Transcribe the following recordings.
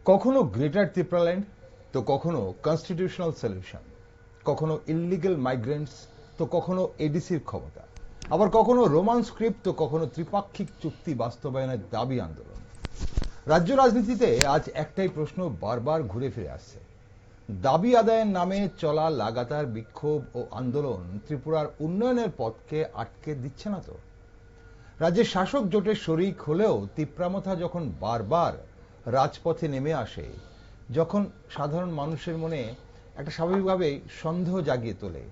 কখনো গ্রেটার ত্রিপুরাল্যান্ড, তো কখনো কনস্টিটিউশনাল সলিউশন, কখনো ইললিগ্যাল মাইগ্রেন্টস, তো কখনো এডিসির ক্ষমতা, আবার কখনো রোমান স্ক্রিপ্ট, তো কখনো ত্রিপাক্ষিক চুক্তি বাস্তবায়নের দাবি আন্দোলন। রাজ্য রাজনীতিতে আজ একটাই প্রশ্ন বারবার ঘুরে ফিরে আসছে। দাবি আদায়ের নামে চলা লাগাতার বিক্ষোভ ও আন্দোলন ত্রিপুরার উন্নয়নের পথকে আটকে দিচ্ছে না তো? রাজ্যের শাসক জোটের শরিক হলেও তিপ্রামথা যখন বারবার রাজপথে নেমে আসে, যখন সাধারণ মানুষের মনে একটা স্বাভাবিকভাবে সন্দেহ জাগিয়ে তোলে,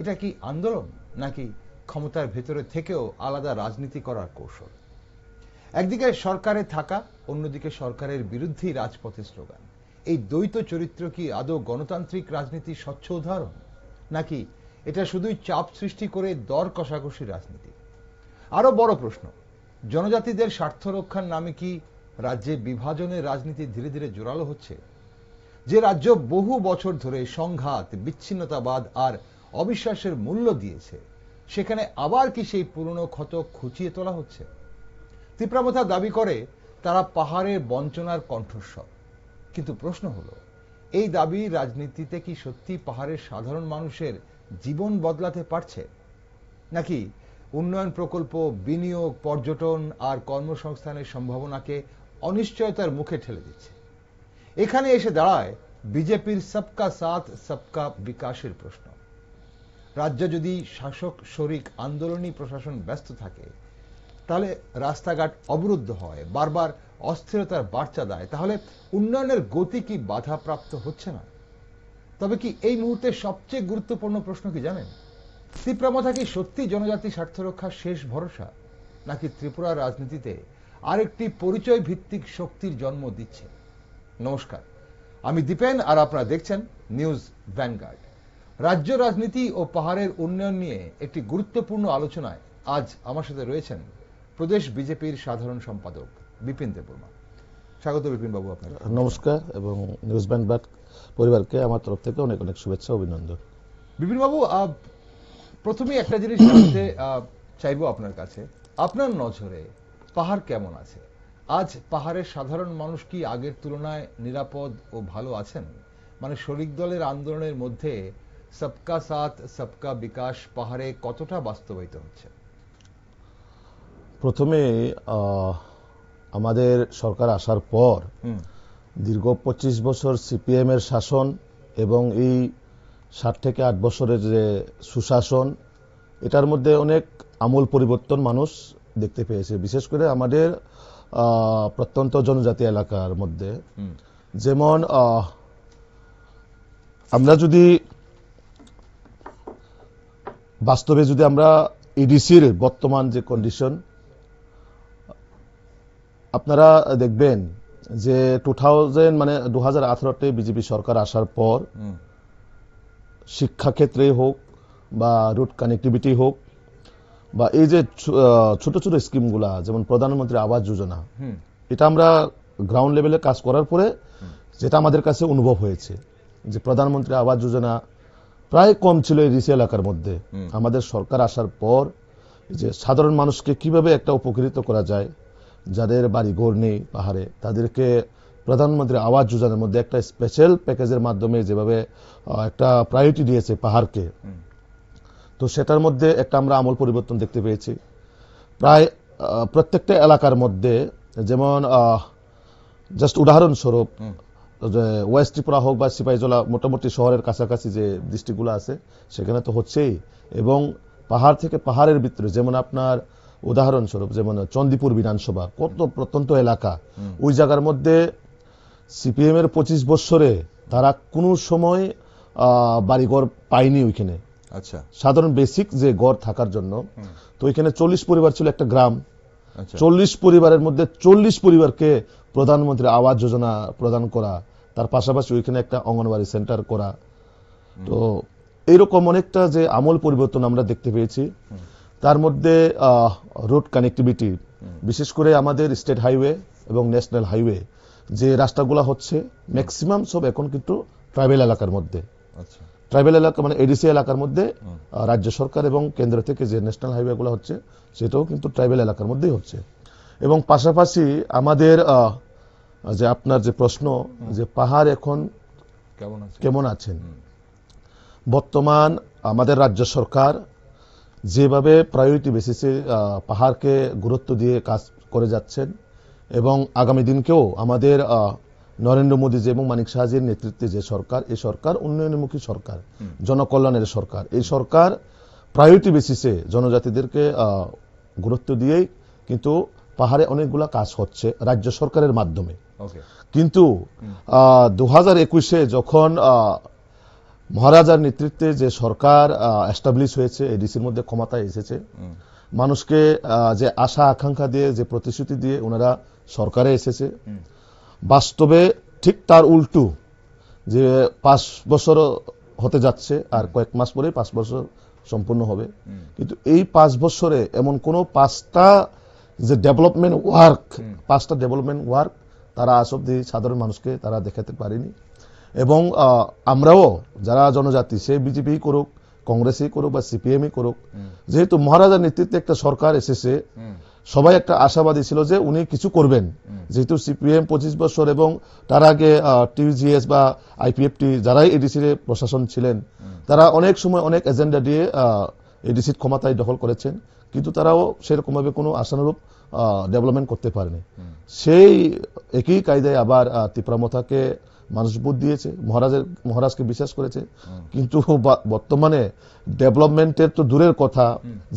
এটা কি আন্দোলন নাকি ক্ষমতার ভেতরে থেকেও আলাদা রাজনীতি করার কৌশল? একদিকে সরকারে থাকা, অন্যদিকে সরকারের বিরুদ্ধেই রাজপথের স্লোগান। এই দ্বৈত চরিত্র কি আদৌ গণতান্ত্রিক রাজনীতির স্বচ্ছ উদাহরণ, নাকি এটা শুধুই চাপ সৃষ্টি করে দর কষাকষি রাজনীতি? আরো বড় প্রশ্ন, জনজাতিদের স্বার্থ রক্ষার নামে কি রাজ্যে বিভাজনের রাজনীতি ধীরে ধীরে জোরালো হচ্ছে? যে রাজ্য বহু বছর ধরে সংঘাত, বিচ্ছিন্নতাবাদ আর অবিশ্বাসের মূল্য দিয়েছে, সেখানে আবার কি সেই পুরনো ক্ষত খুঁচিয়ে তোলা হচ্ছে? ত্রিপ্রামথা দাবি করে তারা পাহাড়ের বঞ্চনার কণ্ঠস্বর, কিন্তু প্রশ্ন হলো, এই দাবি রাজনীতিতে কি সত্যি পাহাড়ের সাধারণ মানুষের জীবন বদলাতে পারছে, নাকি উন্নয়ন প্রকল্প, বিনিয়োগ, পর্যটন আর কর্মসংস্থানের সম্ভাবনাকে অনিশ্চয়তার মুখে ঠেলে দিচ্ছে? এখানে এসে দাঁড়ায় বিজেপির সবকা সাথ সবকা বিকাশের প্রশ্ন। রাজ্য যদি শাসক শরিক আন্দোলনী প্রশাসন ব্যস্ত থাকে, তাহলে রাস্তাঘাট অবরুদ্ধ হয়, বারবার অস্থিরতার বার্তা দেয়, তাহলে উন্নয়নের গতি কি বাধাপ্রাপ্ত হচ্ছে না? তবে কি এই মুহূর্তে সবচেয়ে গুরুত্বপূর্ণ প্রশ্ন কি জানেন? ত্রিপ্রামথা কি সত্যি জনজাতি স্বার্থ রক্ষার শেষ ভরসা, নাকি ত্রিপুরার রাজনীতিতে আরেকটি পরিচয় ভিত্তিক শক্তির জন্ম দিচ্ছে? নমস্কার, আমি দীপেন আর আপনারা দেখছেন নিউজ ভ্যানগার্ড। রাজ্য রাজনীতি ও পাহাড়ের উন্নয়ন নিয়ে একটি গুরুত্বপূর্ণ আলোচনায় আজ আমার সাথে রয়েছেন প্রদেশ বিজেপির সাধারণ সম্পাদক বিপিন দেববর্মা। স্বাগত বিপিন বাবু আপনাকে। নমস্কার, এবং নিউজ ভ্যানগার্ড পরিবারকে আমার তরফ থেকে অনেক অনেক শুভেচ্ছা অভিনন্দন। বিপিন বাবু, প্রথমেই একটা জিনিস জানতে চাইবো আপনার কাছে, আপনার নজরে পাহাড় কেমন আছে? আজ পাহাড়ের সাধারণ মানুষ কি আগের তুলনায় নিরাপদ ও ভালো আছেন? মানে শরিক দলের আন্দোলনের মধ্যে সবকা সাথ সবকা বিকাশ পাহাড়ে কতটা বাস্তবায়িত হচ্ছে? প্রথমে আমাদের সরকার আসার পর দীর্ঘ 25 বছর সিপিএম এর শাসন এবং এই 7 থেকে 8 বছরের যে সুশাসন, এটার মধ্যে অনেক আমূল পরিবর্তন মানুষ দেখতে পেয়েছে, বিশেষ করে আমাদের প্রত্যন্ত জনজাতি এলাকার মধ্যে। যেমন আমরা যদি বাস্তবে যদি আমরা ইডিসির বর্তমান যে কন্ডিশন, আপনারা দেখবেন যে 2018-তে বিজেপি সরকার আসার পর শিক্ষাক্ষেত্রে হোক বা রুট কানেক্টিভিটি হোক বা এই যে ছোট ছোট স্কিমগুলা, যেমন প্রধানমন্ত্রী আবাস যোজনা, এটা আমরা গ্রাউন্ড লেভেলে কাজ করার পরে যেটা আমাদের কাছে অনুভব হয়েছে যে প্রধানমন্ত্রী আবাস যোজনা প্রায় কম ছিল এই রিসি এলাকার মধ্যে। আমাদের সরকার আসার পর যে সাধারণ মানুষকে কিভাবে একটা উপকৃত করা যায়, যাদের বাড়ি ঘর নেই পাহাড়ে, তাদেরকে প্রধানমন্ত্রী আবাস যোজনার মধ্যে একটা স্পেশাল প্যাকেজের মাধ্যমে যেভাবে একটা প্রায়োরিটি দিয়েছে পাহাড়কে, তো সেটার মধ্যে একটা আমরা আমূল পরিবর্তন দেখতে পেয়েছি। প্রায় প্রত্যেকটা এলাকার মধ্যে, যেমন জাস্ট উদাহরণস্বরূপ ওয়েস্ট ত্রিপুরা হোক বা সিপাহীজলা, মোটামুটি শহরের কাছাকাছি যে ডিস্ট্রিক্টগুলো আছে সেখানে তো হচ্ছেই, এবং পাহাড় থেকে পাহাড়ের ভিতরে, যেমন আপনার উদাহরণস্বরূপ যেমন চন্দিপুর বিধানসভা, কত প্রত্যন্ত এলাকা, ওই জায়গার মধ্যে সিপিএম এর 25 বছরে তারা কোনো সময় বাড়িঘর পায়নি ওইখানে। আচ্ছা, সাধারণ বেসিক যে গড় থাকার জন্য, তো ওইখানে 40 পরিবার ছিল একটা গ্রাম। 40 পরিবারের মধ্যে 40 পরিবারকে প্রধানমন্ত্রী আবাস যোজনা প্রদান করা, তার পাশাপাশি ওইখানে একটা অঙ্গনবাড়ি সেন্টার করা। তো এইরকম অনেকটা যে আমূল পরিবর্তন আমরা দেখতে পেয়েছি। তার মধ্যে রোড কানেক্টিভিটি, বিশেষ করে আমাদের স্টেট হাইওয়ে এবং ন্যাশনাল হাইওয়ে যে রাস্তাগুলো হচ্ছে, ম্যাক্সিমাম সব এখন কিন্তু ট্রাইবেল এলাকার মধ্যে। ট্রাইবেল এলাকা মানে এডিসি এলাকার মধ্যে রাজ্য সরকার এবং কেন্দ্র থেকে যে ন্যাশনাল হাইওয়েগুলো হচ্ছে সেটাও কিন্তু ট্রাইবেল এলাকার মধ্যেই হচ্ছে। এবং পাশাপাশি আমাদের যে আপনার যে প্রশ্ন যে পাহাড় এখন কেমন আছে? কেমন আছেন, বর্তমান আমাদের রাজ্য সরকার যেভাবে প্রায়োরিটি বেসিসে পাহাড়কে গুরুত্ব দিয়ে কাজ করে যাচ্ছেন এবং আগামী দিনকেও আমাদের নরেন্দ্র মোদীজি এবং মানিক সাহাজির নেতৃত্বে যে সরকার, এই সরকার উন্নয়নমুখী সরকার, জনকল্যাণের সরকার। এই সরকার প্রায়োরিটি বেসিসে জনজাতিদেরকে গুরুত্ব দিয়েই কিন্তু পাহাড়ে অনেকগুলা কাজ হচ্ছে রাজ্য সরকারের মাধ্যমে। ওকে, কিন্তু 2021-এ যখন মহারাজার নেতৃত্বে যে সরকার এস্টাবলিশ হয়েছে, এডিসির মধ্যে ক্ষমতায় এসেছে, মানুষকে যে আশা আকাঙ্ক্ষা দিয়ে, যে প্রতিশ্রুতি দিয়ে ওনারা সরকারে এসেছে, বাস্তবে ঠিক তার উল্টো, যে 5 বছর হতে যাচ্ছে আর কয়েক মাস পরে 5 বছর সম্পূর্ণ হবে। কিন্তু এই 5 বছরে এমন কোন 5টা যে ডেভেলপমেন্ট ওয়ার্ক তারা আজ অব্দি সাধারণ মানুষকে তারা দেখাতে পারেনি। এবং আমরাও যারা জনজাতি, সে বিজেপি করুক, কংগ্রেসই করুক বা সিপিএমই করুক, যেহেতু মহারাজার নেতৃত্বে একটা সরকার এসেছে, সবাই একটা আশাবাদী ছিল যে উনি কিছু করবেন। যেহেতু সিপিএম 25 বছর এবং তার আগে টিজিএস বা আইপিএফটি যারাই এডিসির প্রশাসন ছিলেন, তারা অনেক সময় অনেক এজেন্ডা দিয়ে এডিসির ক্ষমতায় দখল করেছেন, কিন্তু তারাও সেরকমভাবে কোনো আশানুরূপ ডেভেলপমেন্ট করতে পারেনি। সেই একই কায়দায় আবার তিপ্রামথাকে মানুষ ভোট দিয়েছে, মহারাজকে বিশ্বাস করেছে, কিন্তু বর্তমানে ডেভেলপমেন্টের তো দূরের কথা,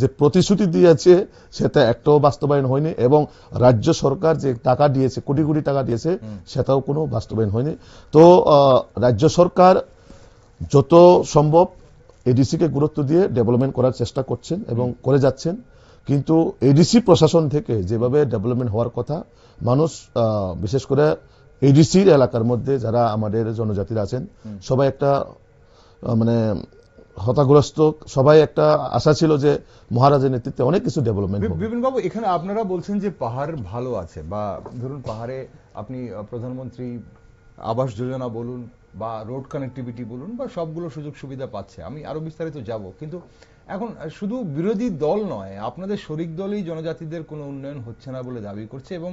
যে প্রতিশ্রুতি দিয়েছে সেটা একটাও বাস্তবায়ন হয়নি এবং রাজ্য সরকার যে টাকা দিয়েছে, কোটি কোটি টাকা দিয়েছে, সেটাও কোনো বাস্তবায়ন হয়নি। তো রাজ্য সরকার যত সম্ভব এডিসিকে গুরুত্ব দিয়ে ডেভেলপমেন্ট করার চেষ্টা করছেন এবং করে যাচ্ছেন, কিন্তু এডিসি প্রশাসন থেকে যেভাবে ডেভেলপমেন্ট হওয়ার কথা, মানুষ বিশেষ করে এডিসির এলাকার মধ্যে যারা আমাদের জনজাতিরা আছেন, সবাই একটা মানে হতাগ্রস্ত, সবাই একটা আশা ছিল যে মহারাজের নেতৃত্বে অনেক কিছু ডেভেলপমেন্ট হবে। বিপিন বাবু, এখানে আপনারা বলছেন যে পাহাড় ভালো আছে, বা ধরুন পাহাড়ে আপনি প্রধানমন্ত্রী আবাস যোজনা বলুন বা রোড কানেক্টিভিটি বলুন, বা সবগুলো সুযোগ সুবিধা পাচ্ছে। আমি আরো বিস্তারিত যাব, কিন্তু এখন শুধু বিরোধী দল নয়, আপনাদের শরিক দলই জনজাতিদের কোনো উন্নয়ন হচ্ছে না বলে দাবি করছে, এবং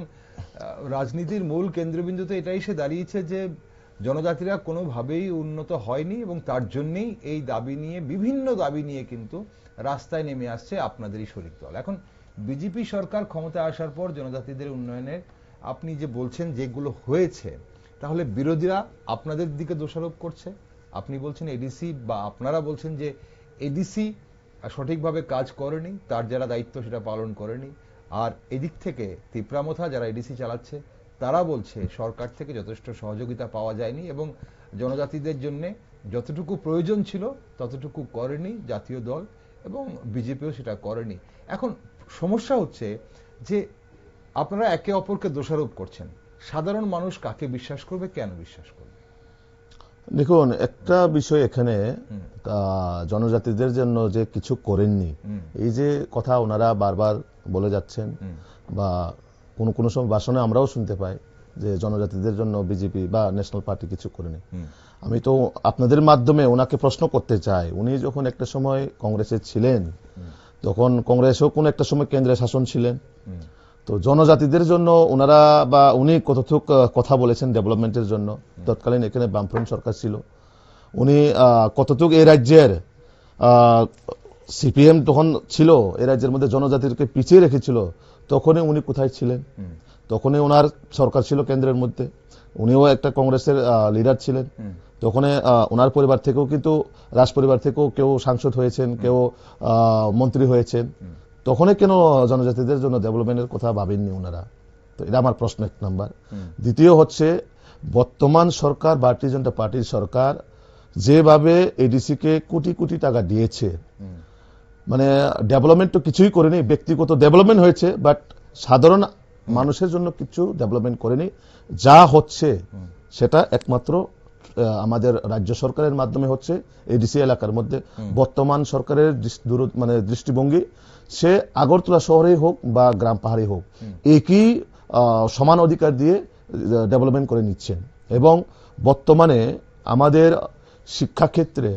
রাজনীতির মূল কেন্দ্রবিন্দুতে এটাই এসে দাঁড়িয়েছে যে জনজাতিরা কোনোভাবেই উন্নত হয়নি, এবং তার জন্যই এই দাবি নিয়ে, বিভিন্ন দাবি নিয়ে কিন্তু রাস্তায় নেমে আসছে আপনাদেরই শরিক দল। এখন বিজেপি সরকার ক্ষমতায় আসার পর জনজাতিদের উন্নয়নের আপনি যে বলছেন যেগুলো হয়েছে, তাহলে বিরোধীরা আপনাদের দিকে দোষারোপ করছে। আপনি বলছেন এডিসি, বা আপনারা বলছেন যে এডিসি সঠিকভাবে কাজ করেনি, তার যারা দায়িত্ব সেটা পালন করেনি। আর এদিক থেকে তিপ্রামথা যারা এডিসি চালাচ্ছে, তারা বলছে সরকার থেকে যথেষ্ট সহযোগিতা পাওয়া যায়নি এবং জনজাতিদের জন্য যতটুকু প্রয়োজন ছিল ততটুকু করেনি জাতীয় দল, এবং বিজেপিও সেটা করেনি। এখন সমস্যা হচ্ছে যে আপনারা একে অপরকে দোষারোপ করছেন, সাধারণ মানুষ কাকে বিশ্বাস করবে, কেন বিশ্বাস করবে? দেখুন, একটা বিষয় এখানে, জনজাতিদের জন্য যে কিছু করেননি, এই যে কথা ওনারা বারবার বলে যাচ্ছেন, বা কোন কোন সময় ভাষণে আমরাও শুনতে পাই যে জনজাতিদের জন্য বিজেপি বা ন্যাশনাল পার্টি কিছু করেনি। আমি তো আপনাদের মাধ্যমে ওনাকে প্রশ্ন করতে চাই, উনি যখন একটা সময় কংগ্রেসে ছিলেন, তখন কংগ্রেসও কোন একটা সময় কেন্দ্রে শাসন ছিলেন, তো জনজাতিদের জন্য ওনারা বা উনি কতটুক কথা বলেছেন ডেভেলপমেন্টের জন্য? তৎকালীন এখানে বামফ্রন্ট সরকার ছিল, উনি কতটুক এই রাজ্যের সিপিএম তখন ছিল, এই রাজ্যের মধ্যে জনজাতিকে পিছিয়ে রেখেছিল, তখনই উনি কোথায় ছিলেন? তখনই ওনার সরকার ছিল কেন্দ্রের মধ্যে, উনিও একটা কংগ্রেসের লিডার ছিলেন, তখন ওনার পরিবার থেকেও কিন্তু রাজ পরিবার থেকেও কেউ সাংসদ হয়েছেন, কেউ মন্ত্রী হয়েছেন, তখনই কেন জনজাতিদের জন্য ডেভেলপমেন্টের কথা ভাবেননি ওনারা? তো এটা আমার প্রশ্ন 1 নাম্বার। দ্বিতীয় হচ্ছে, বর্তমান সরকার ভারতীয় জনতা পার্টির সরকার যেভাবে এডিসিকে কোটি কোটি টাকা দিয়েছে, মানে ডেভেলপমেন্ট তো কিছুই করেনি, ব্যক্তিগত ডেভেলপমেন্ট হয়েছে, বাট সাধারণ মানুষের জন্য কিছু ডেভেলপমেন্ট করেনি। যা হচ্ছে সেটা একমাত্র আমাদের রাজ্য সরকারের মাধ্যমে হচ্ছে এডিসি এলাকার মধ্যে। বর্তমান সরকারের মানে দৃষ্টিভঙ্গি, সে আগরতলা শহরেই হোক বা গ্রাম পাহাড়ে হোক, একই সমান অধিকার দিয়ে ডেভেলপমেন্ট করে নিচ্ছেন। এবং বর্তমানে আমাদের শিক্ষাক্ষেত্রে,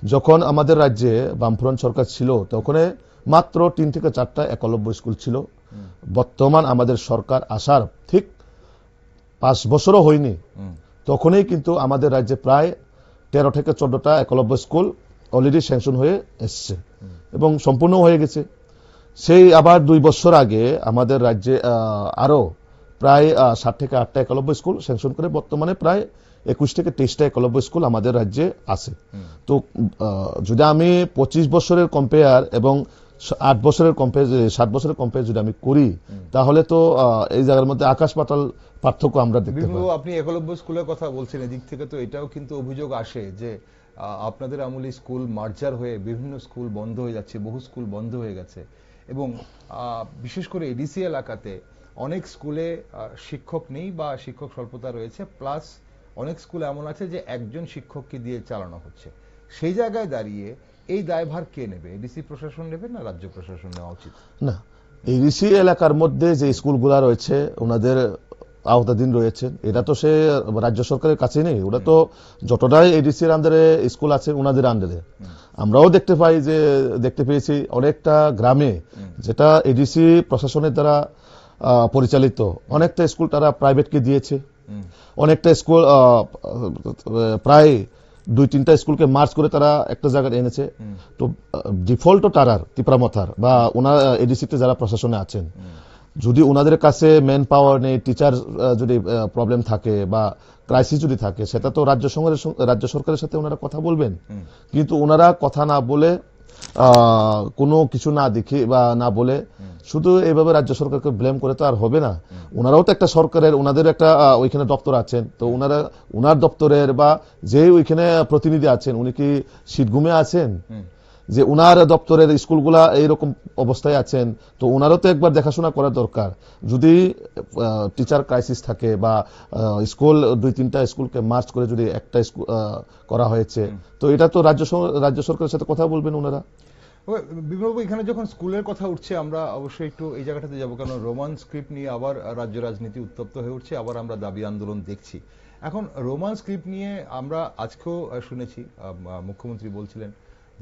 যখন আমাদের রাজ্যে বামফ্রন্ট সরকার ছিল, তখন মাত্র 3 থেকে 4টা একলব্য স্কুল ছিল। বর্তমান আমাদের সরকার আসার ঠিক 5 বছরও হয়নি তখনই কিন্তু আমাদের রাজ্যে প্রায় 13 থেকে 14টা একলব্য স্কুল অলরেডি স্যাংশন হয়ে এসছে এবং সম্পূর্ণ হয়ে গেছে। সেই আবার 2 বছর আগে আমাদের রাজ্যে আরো প্রায় 7 থেকে 8টা একলব্য স্কুল স্যাংশন করে বর্তমানে প্রায় 21 থেকে 23টা একলব্য স্কুল আমাদের রাজ্যে আছে। তো যদি আমি 25 বছরের কম্পেয়ার এবং 8 বছরের কম্পেয়ার 7 বছরের কম্পেয়ার যদি আমি করি তাহলে তো এই জায়গার মধ্যে আকাশ পাতাল পার্থক্য আমরা দেখতে পাই। আপনি একলব্য স্কুলের কথা বলছেন, এদিক থেকে তো এটাও কিন্তু অভিযোগ আসে যে আপনাদের আমলে স্কুল মার্জার হয়ে বিভিন্ন স্কুল বন্ধ হয়ে যাচ্ছে, বহু স্কুল বন্ধ হয়ে গেছে এবং বিশেষ করে এডিসি এলাকাতে অনেক স্কুলে শিক্ষক নেই বা শিক্ষক স্বল্পতা রয়েছে, প্লাস অনেক স্কুল এমন আছে যে একজন শিক্ষককে দিয়ে চালানো হচ্ছে। সেই জায়গায় দাঁড়িয়ে এই দায়ভার কে নেবে? এডিসি প্রশাসন নেবে না রাজ্য প্রশাসন নেওয়া উচিত? না, এডিসি এলাকার মধ্যে যে স্কুলগুলা রয়েছে ওনাদের আওতাধীন রয়েছে, এটা তো সে রাজ্য সরকারের কাছে নেই, ওটা তো যতটাই এডিসির আন্ডারে স্কুল আছে ওনাদের আন্ডারে। আমরাও দেখতে পেয়েছি অনেকটা গ্রামে যেটা এডিসি প্রশাসনের দ্বারা পরিচালিত অনেকটা স্কুল তারা প্রাইভেটকে দিয়েছে, অনেকটা স্কুল প্রায় 2-3টা স্কুলকে মার্চ করে তারা একটা জায়গায় এনেছে। তো ডিফল্ট তারার ত্রিপুরামথার বা ওনার এডিসিতে যারা প্রশাসনে আছেন, যদি ওনাদের কাছে ম্যান পাওয়ার নেই, টিচার যদি প্রবলেম থাকে বা ক্রাইসিস যদি থাকে, সেটা তো রাজ্য সরকারের সাথে ওনারা কথা বলবেন। কিন্তু ওনারা কথা না বলে কোনো কিছু না দেখে বা না বলে শুধু এইভাবে রাজ্য সরকারকে ব্লেম করে তো আর হবে না। ওনারাও তো একটা সরকারের, ওনাদের একটা ওইখানে দপ্তর আছেন, তো ওনার দপ্তরের বা যে ওইখানে প্রতিনিধি আছেন উনি কি শীতঘুমে আছেন যে উনার দপ্তরের স্কুলগুলা এইরকম অবস্থায় আছেন? তো ওনারও তো একবার দেখাশোনা করা দরকার। যদি টিচার ক্রাইসিস থাকে বা স্কুল 2-3টা স্কুলকে মার্চ করে যদি একটা স্কুল করা হয়েছে, তো এটা তো রাজ্য সরকারের সাথে কথা বলবেন ওনারা। বিপ্লব, এখানে যখন স্কুলের কথা উঠছে আমরা অবশ্যই একটু এই জায়গাটাতে যাবো, কারণ রোমান স্ক্রিপ্ট নিয়ে আবার রাজ্য রাজনীতি উত্তপ্ত হয়ে উঠছে, আবার আমরা দাবি আন্দোলন দেখছি। এখন রোমান স্ক্রিপ্ট নিয়ে আমরা আজকেও শুনেছি মুখ্যমন্ত্রী বলছিলেন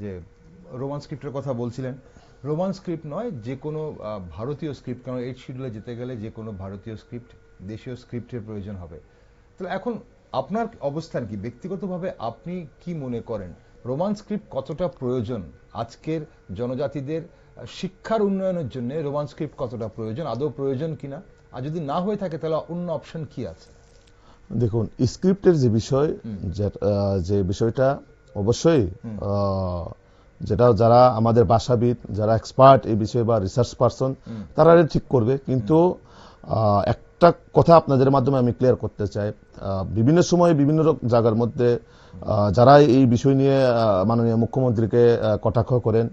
যে রোমান স্ক্রিপ্টের কথা বলছিলেন। রোমান স্ক্রিপ্ট নয়, যে কোনো ভারতীয় স্ক্রিপ্ট, কারণ 8 শিডিউলে যেতে গেলে যে কোনো ভারতীয় স্ক্রিপ্ট, দেশীয় স্ক্রিপ্টের প্রয়োজন হবে। তাহলে এখন আপনার অবস্থান কি? ব্যক্তিগতভাবে আপনি কি মনে করেন রোমান স্ক্রিপ্ট কতটা প্রয়োজন আজকের জনজাতিদের শিক্ষার উন্নয়নের জন্য? রোমান স্ক্রিপ্ট কতটা প্রয়োজন, আদৌ প্রয়োজন কিনা? আর যদি না হয়ে থাকে তাহলে অন্য অপশন কি আছে? দেখুন, স্ক্রিপ্টের যে বিষয়, যে বিষয়টা অবশ্যই যেটা যারা আমাদের ভাষাবিদ, যারা এক্সপার্ট এই বিষয়ে বা রিসার্চ পারসন, তারা ঠিক করবে। কিন্তু একটা কথা আপনাদের মাধ্যমে আমি ক্লিয়ার করতে চাই, বিভিন্ন সময় বিভিন্ন জায়গার মধ্যে যারা এই বিষয় নিয়ে মাননীয় মুখ্যমন্ত্রীকে কটাক্ষ করেন,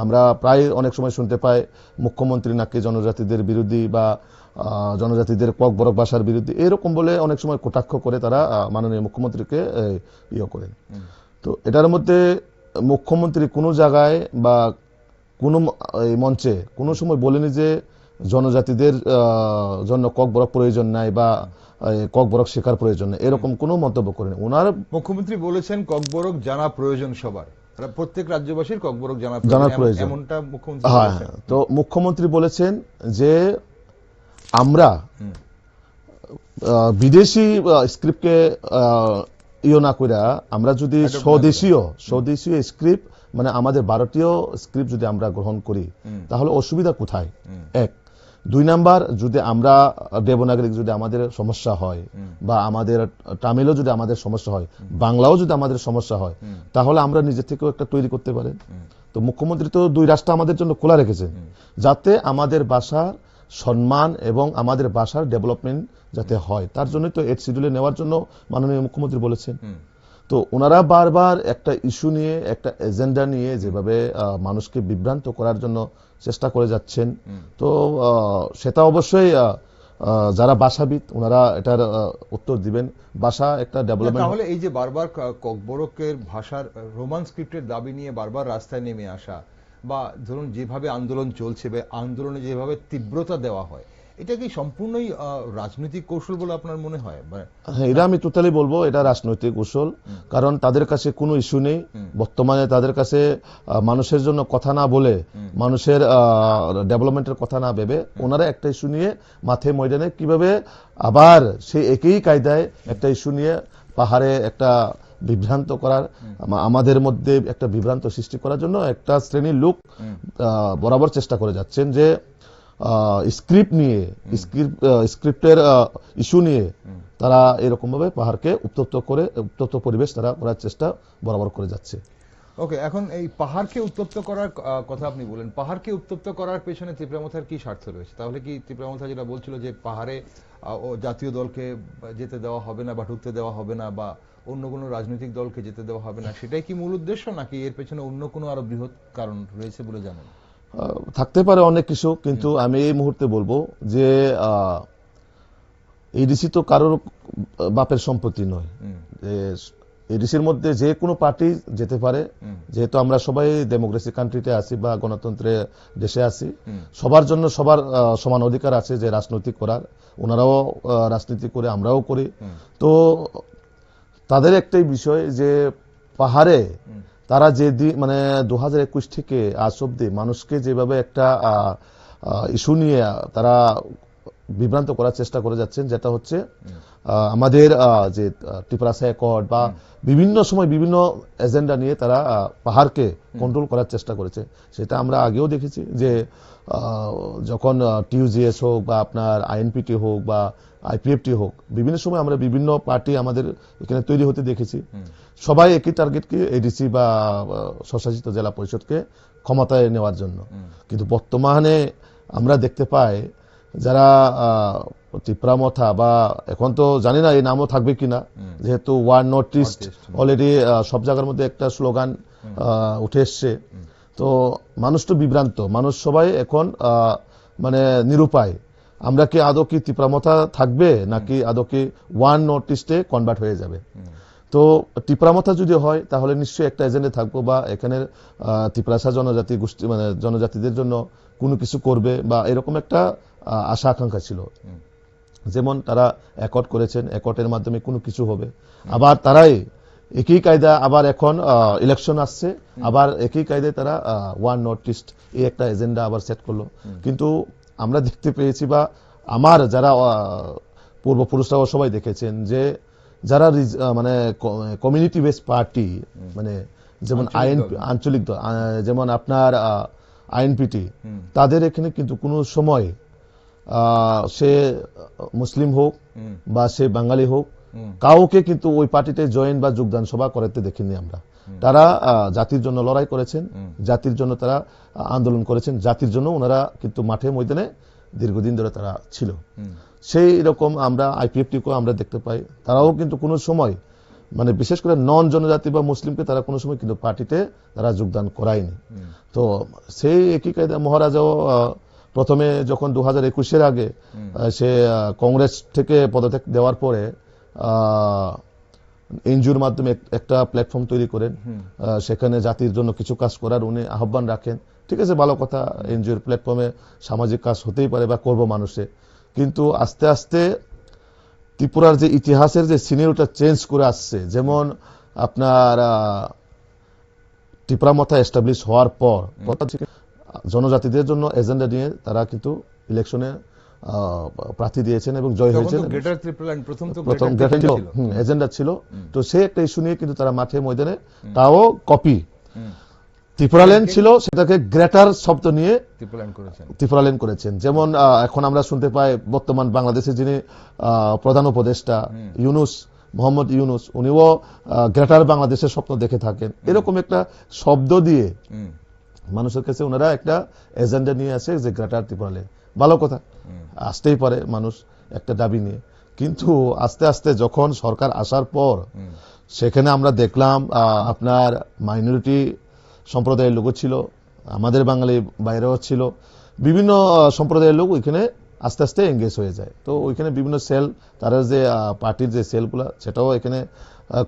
আমরা প্রায় অনেক সময় শুনতে পাই মুখ্যমন্ত্রী নাকি জনজাতিদের বিরোধী বা জনজাতিদের ককবরক ভাষার বিরুদ্ধে, এরকম বলে অনেক সময় কটাক্ষ করে তারা মাননীয় মুখ্যমন্ত্রীকে করেন। তো এটার মধ্যে মুখ্যমন্ত্রী কোনো জায়গায় বা কোনো মঞ্চে কোনো সময় বলেনি যে জনজাতিদের জন্য ককবরক প্রয়োজন নাই বা ককবরক শেখার প্রয়োজন নেই, এরকম কোনো মন্তব্য করেন। ওনার মুখ্যমন্ত্রী বলেছেন ককবরক জানা প্রয়োজন সবার, প্রত্যেক রাজ্যবাসীর ককবরক জানা প্রয়োজন, এমনটা মুখ্যমন্ত্রী বলেছেন। তো মুখ্যমন্ত্রী বলেছেন যে আমরা বিদেশি স্ক্রিপ্টকে না কইরা আমরা যদি স্বদেশীয় স্ক্রিপ্ট, মানে আমাদের ভারতীয় স্ক্রিপ্ট যদি আমরা গ্রহণ করি তাহলে অসুবিধা কোথায়? 1। 2 নাম্বার, যদি আমরা দেবনাগরিক যদি আমাদের সমস্যা হয় বা আমাদের তামিলও যদি আমাদের সমস্যা হয়, বাংলাও যদি আমাদের সমস্যা হয়, তাহলে আমরা নিজে থেকেও একটা তৈরি করতে পারেন। তো মুখ্যমন্ত্রী তো 2 রাস্তা আমাদের জন্য খোলা রেখেছেন, যাতে আমাদের ভাষার সম্মান এবং আমাদের ভাষার ডেভেলপমেন্ট যাতে হয়, তার জন্য তো 8 শিডিউলে নেওয়ার জন্য মাননীয় মুখ্যমন্ত্রী বলেছেন। তো ওনারা বারবার একটা ইস্যু নিয়ে, একটা এজেন্ডা নিয়ে যেভাবে মানুষকে বিভ্রান্ত করার জন্য চেষ্টা করে যাচ্ছেন, তো সেটা অবশ্যই যারা ভাষাবিদ ওনারা এটার উত্তর দিবেন। ভাষা একটা ডেভেলপমেন্ট। তাহলে এই যে বারবার ককবরকের ভাষার রোমান স্ক্রিপ্টের দাবি নিয়ে বারবার রাস্তায় নেমে আসা, বা ধরুন যেভাবে আন্দোলন চলছে বা আন্দোলনে যেভাবে তীব্রতা দেওয়া হয়, এটা কি সম্পূর্ণই রাজনৈতিক কৌশল বলে আপনার মনে হয়? হ্যাঁ, এটা আমি টোটালি বলবো এটা রাজনৈতিক কৌশল। কারণ তাদের কাছে কোনো ইস্যু নেই বর্তমানে। তাদের কাছে মানুষের জন্য কথা না বলে, মানুষের ডেভেলপমেন্টের কথা না ভেবে, ওনারা একটা ইস্যু নিয়ে মাঠে ময়দানে কিভাবে আবার সেই একই কায়দায় একটা ইস্যু নিয়ে পাহাড়ে একটা বিভ্রান্ত করার, আমাদের মধ্যে একটা বিভ্রান্ত সৃষ্টি করার জন্য একটা শ্রেণীর লোক বরাবর চেষ্টা করে যাচ্ছেন যে স্ক্রিপ্ট নিয়ে, স্ক্রিপ্টের ইস্যু নিয়ে তারা এরকম ভাবে পাহাড়কে উত্তপ্ত পরিবেশ তারা করার চেষ্টা বরাবর করে যাচ্ছে। ওকে, এখন এই পাহাড়কে উত্তপ্ত করার কথা আপনি বলেন, পাহাড়কে উত্তপ্ত করার পেছনে তীব্রামথার কি স্বার্থ রয়েছে? তাহলে কি তীব্রামথা যেটা বলছিল যে পাহাড়ে জাতীয় দলকে যেতে দেওয়া হবে না বা ঢুকতে দেওয়া হবে না, বা অন্য কোনো রাজনৈতিক দলকে যেতে দেওয়া হবে না, সেটাই কি মূল উদ্দেশ্য, নাকি এর পেছনে অন্য কোনো আরো বৃহৎ কারণ রয়েছে বলে জানেন? থাকতে পারে অনেক কিছু, কিন্তু আমি এই মুহূর্তে বলবো যে এডিসি তো কারোর বাপের সম্পত্তি নয়। এডিসির মধ্যে যে কোনো পার্টি যেতে পারে, যেহেতু আমরা সবাই ডেমোক্রেসি কান্ট্রিতে আছি বা গণতন্ত্রের দেশে আছি, সবার জন্য সবার সমান অধিকার আছে যে রাজনৈতিক করার। ওনারাও রাজনীতি করে, আমরাও করি। তো তাদের একটাই বিষয় যে পাহাড়ে তারা যে মানে 2021 থেকে আজ অব্দি মানুষকে যেভাবে একটা ইস্যু নিয়ে তারা বিভ্রান্ত করার চেষ্টা করে যাচ্ছেন, যেটা হচ্ছে আমাদের যে ত্রিপুরাসা অ্যাকর্ড বা বিভিন্ন সময় বিভিন্ন এজেন্ডা নিয়ে তারা পাহাড়কে কন্ট্রোল করার চেষ্টা করেছে। সেটা আমরা আগেও দেখেছি যে যখন টিউজিএস হোক বা আপনার আইএনপিটি হোক বা আইপিএফটি হোক, বিভিন্ন সময় আমরা বিভিন্ন পার্টি আমাদের এখানে তৈরি হতে দেখেছি। সবাই একই টার্গেটকে, এডিসি বা স্বশাসিত জেলা পরিষদকে ক্ষমতায় নেওয়ার জন্য। কিন্তু বর্তমানে আমরা দেখতে পাই যারা তীব্রামথা বা এখন তো জানি না এই নামও থাকবে কিনা, যেহেতু ওয়ান নর্থ ইস্ট অলরেডি সব জায়গার মধ্যে একটা স্লোগান উঠে এসছে। তো মানুষ তো বিভ্রান্ত, মানুষ সবাই এখন মানে নিরুপায়। আমরা কি আদৌ কি তীব্রামথা থাকবে, নাকি আদৌ কি ওয়ান নর্থ ইস্টে কনভার্ট হয়ে যাবে? তো তীব্রামথা যদি হয় তাহলে নিশ্চয়ই একটা এজেন্ডা থাকবো, বা এখানের ত্রিপুরাসা জনজাতি গোষ্ঠী মানে জনজাতিদের জন্য কোনো কিছু করবে, বা এরকম একটা আশা আকাঙ্ক্ষা ছিল। যেমন তারা অ্যাকর্ড করেছেন, অ্যাকর্ডের মাধ্যমে কোনো কিছু হবে। আবার তারাই একই কায়দা, আবার এখন ইলেকশন আসছে, আবার একই কায়দায় তারা ওয়ান নর্থ ইস্ট এই একটা এজেন্ডা আবার সেট করলো। কিন্তু আমরা দেখতে পেয়েছি, বা আমার যারা পূর্বপুরুষরাও সবাই দেখেছেন, যে যারা মানে কমিউনিটি বেসড পার্টি, মানে যেমন আঞ্চলিক দল, যেমন আপনার আইএনপিটি, তাদের এখানে কিন্তু কোনো সময় সে মুসলিম হোক বা সে বাঙালি হোক, কাউকে কিন্তু ওই পার্টিতে জয়েন বা যোগদান সভা করাতে দেখিনি আমরা। তারা জাতির জন্য লড়াই করেছেন, জাতির জন্য তারা আন্দোলন করেছেন, জাতির জন্য ওনারা কিন্তু মাঠে ময়দানে দীর্ঘদিন ধরে তারা ছিল। সেই রকম আমরা আইপিএফটিকেও আমরা দেখতে পাই, তারাও কিন্তু কোনো সময় মানে বিশেষ করে নন জনজাতি বা মুসলিমকে তারা কোনো সময় কিন্তু পার্টিতে তারা যোগদান করায়নি। তো সেই একই কায়দা মহারাজাও প্রথমে যখন 2021-এর আগে সে কংগ্রেস থেকে পদত্যাগ দেওয়ার পরে এনজিওর মাধ্যমে একটা প্ল্যাটফর্ম তৈরি করেন, সেখানে জাতির জন্য কিছু কাজ করার উনি আহ্বান রাখেন। ঠিক আছে, ভালো কথা, এনজিওর প্ল্যাটফর্মে সামাজিক কাজ হতেই পারে বা করবো মানুষে। কিন্তু আস্তে আস্তে ত্রিপুরার যে ইতিহাসের যে সিনারিওটা চেঞ্জ করে আসছে, যেমন আপনার তীব্রামথা এস্টাবলিশ হওয়ার পর জনজাতিদের জন্য এজেন্ডা নিয়ে তারা কিন্তু ইলেকশনে প্রার্থী দিয়েছেন এবং জয় হয়েছেন। প্রথম এজেন্ডা ছিল, তো সে একটা ইস্যু নিয়ে কিন্তু তারা মাঠে ময়দানে, তাও কপি ত্রিপুরাল্যান্ড ছিল, সেটাকে গ্রেটার শব্দ নিয়ে ত্রিপুরাল্যান্ড করেছেন। যেমন এখন আমরা শুনতে পাই বর্তমান বাংলাদেশের যিনি প্রধান উপদেষ্টা মোহাম্মদ ইউনুস, উনিও গ্রেটার বাংলাদেশের স্বপ্ন দেখে থাকেন। এরকম একটা শব্দ দিয়ে মানুষের কাছে ওনারা একটা এজেন্ডা নিয়ে আসে যে গ্রেটার ত্রিপুরাল্যান্ড। ভালো কথা, আসতেই পারে মানুষ একটা দাবি নিয়ে। কিন্তু আস্তে আস্তে যখন সরকার আসার পর সেখানে আমরা দেখলাম আপনার মাইনরিটি সম্প্রদায়ের লোক ছিল, আমাদের বাঙালি বাইরেও ছিল, বিভিন্ন সম্প্রদায়ের লোক ওইখানে আস্তে আস্তে এঙ্গেজ হয়ে যায়। তো ওইখানে বিভিন্ন সেল, তারা যে পার্টির যে সেলগুলো সেটাও এখানে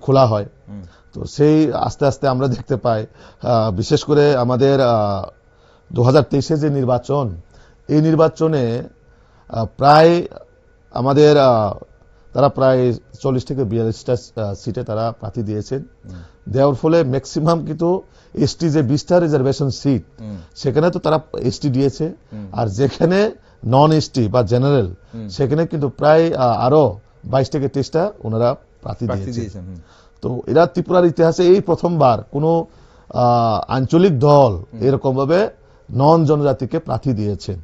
খোলা হয়। তো সেই আস্তে আস্তে আমরা দেখতে পাই, বিশেষ করে আমাদের 2023-এ যে নির্বাচন, এই নির্বাচনে প্রায় আমাদের তারা প্রায় 40 থেকে 42টা সিটে তারা প্রার্থী দিয়েছেন। দেওয়ার ফলে ম্যাক্সিমাম কিন্তু এসটি যে 20টা রিজার্ভেশন সিট সেখানে তো তারা এসটি দিয়েছে, আর যেখানে নন এসটি বা জেনারেল সেখানে কিন্তু প্রায় আরো 22 থেকে 23টা ওনারা প্রার্থী দিয়েছেন। তো এরা ত্রিপুরার ইতিহাসে এই প্রথমবার কোন আঞ্চলিক দল এরকম ভাবে নন জনজাতিকে প্রার্থী দিয়েছেন।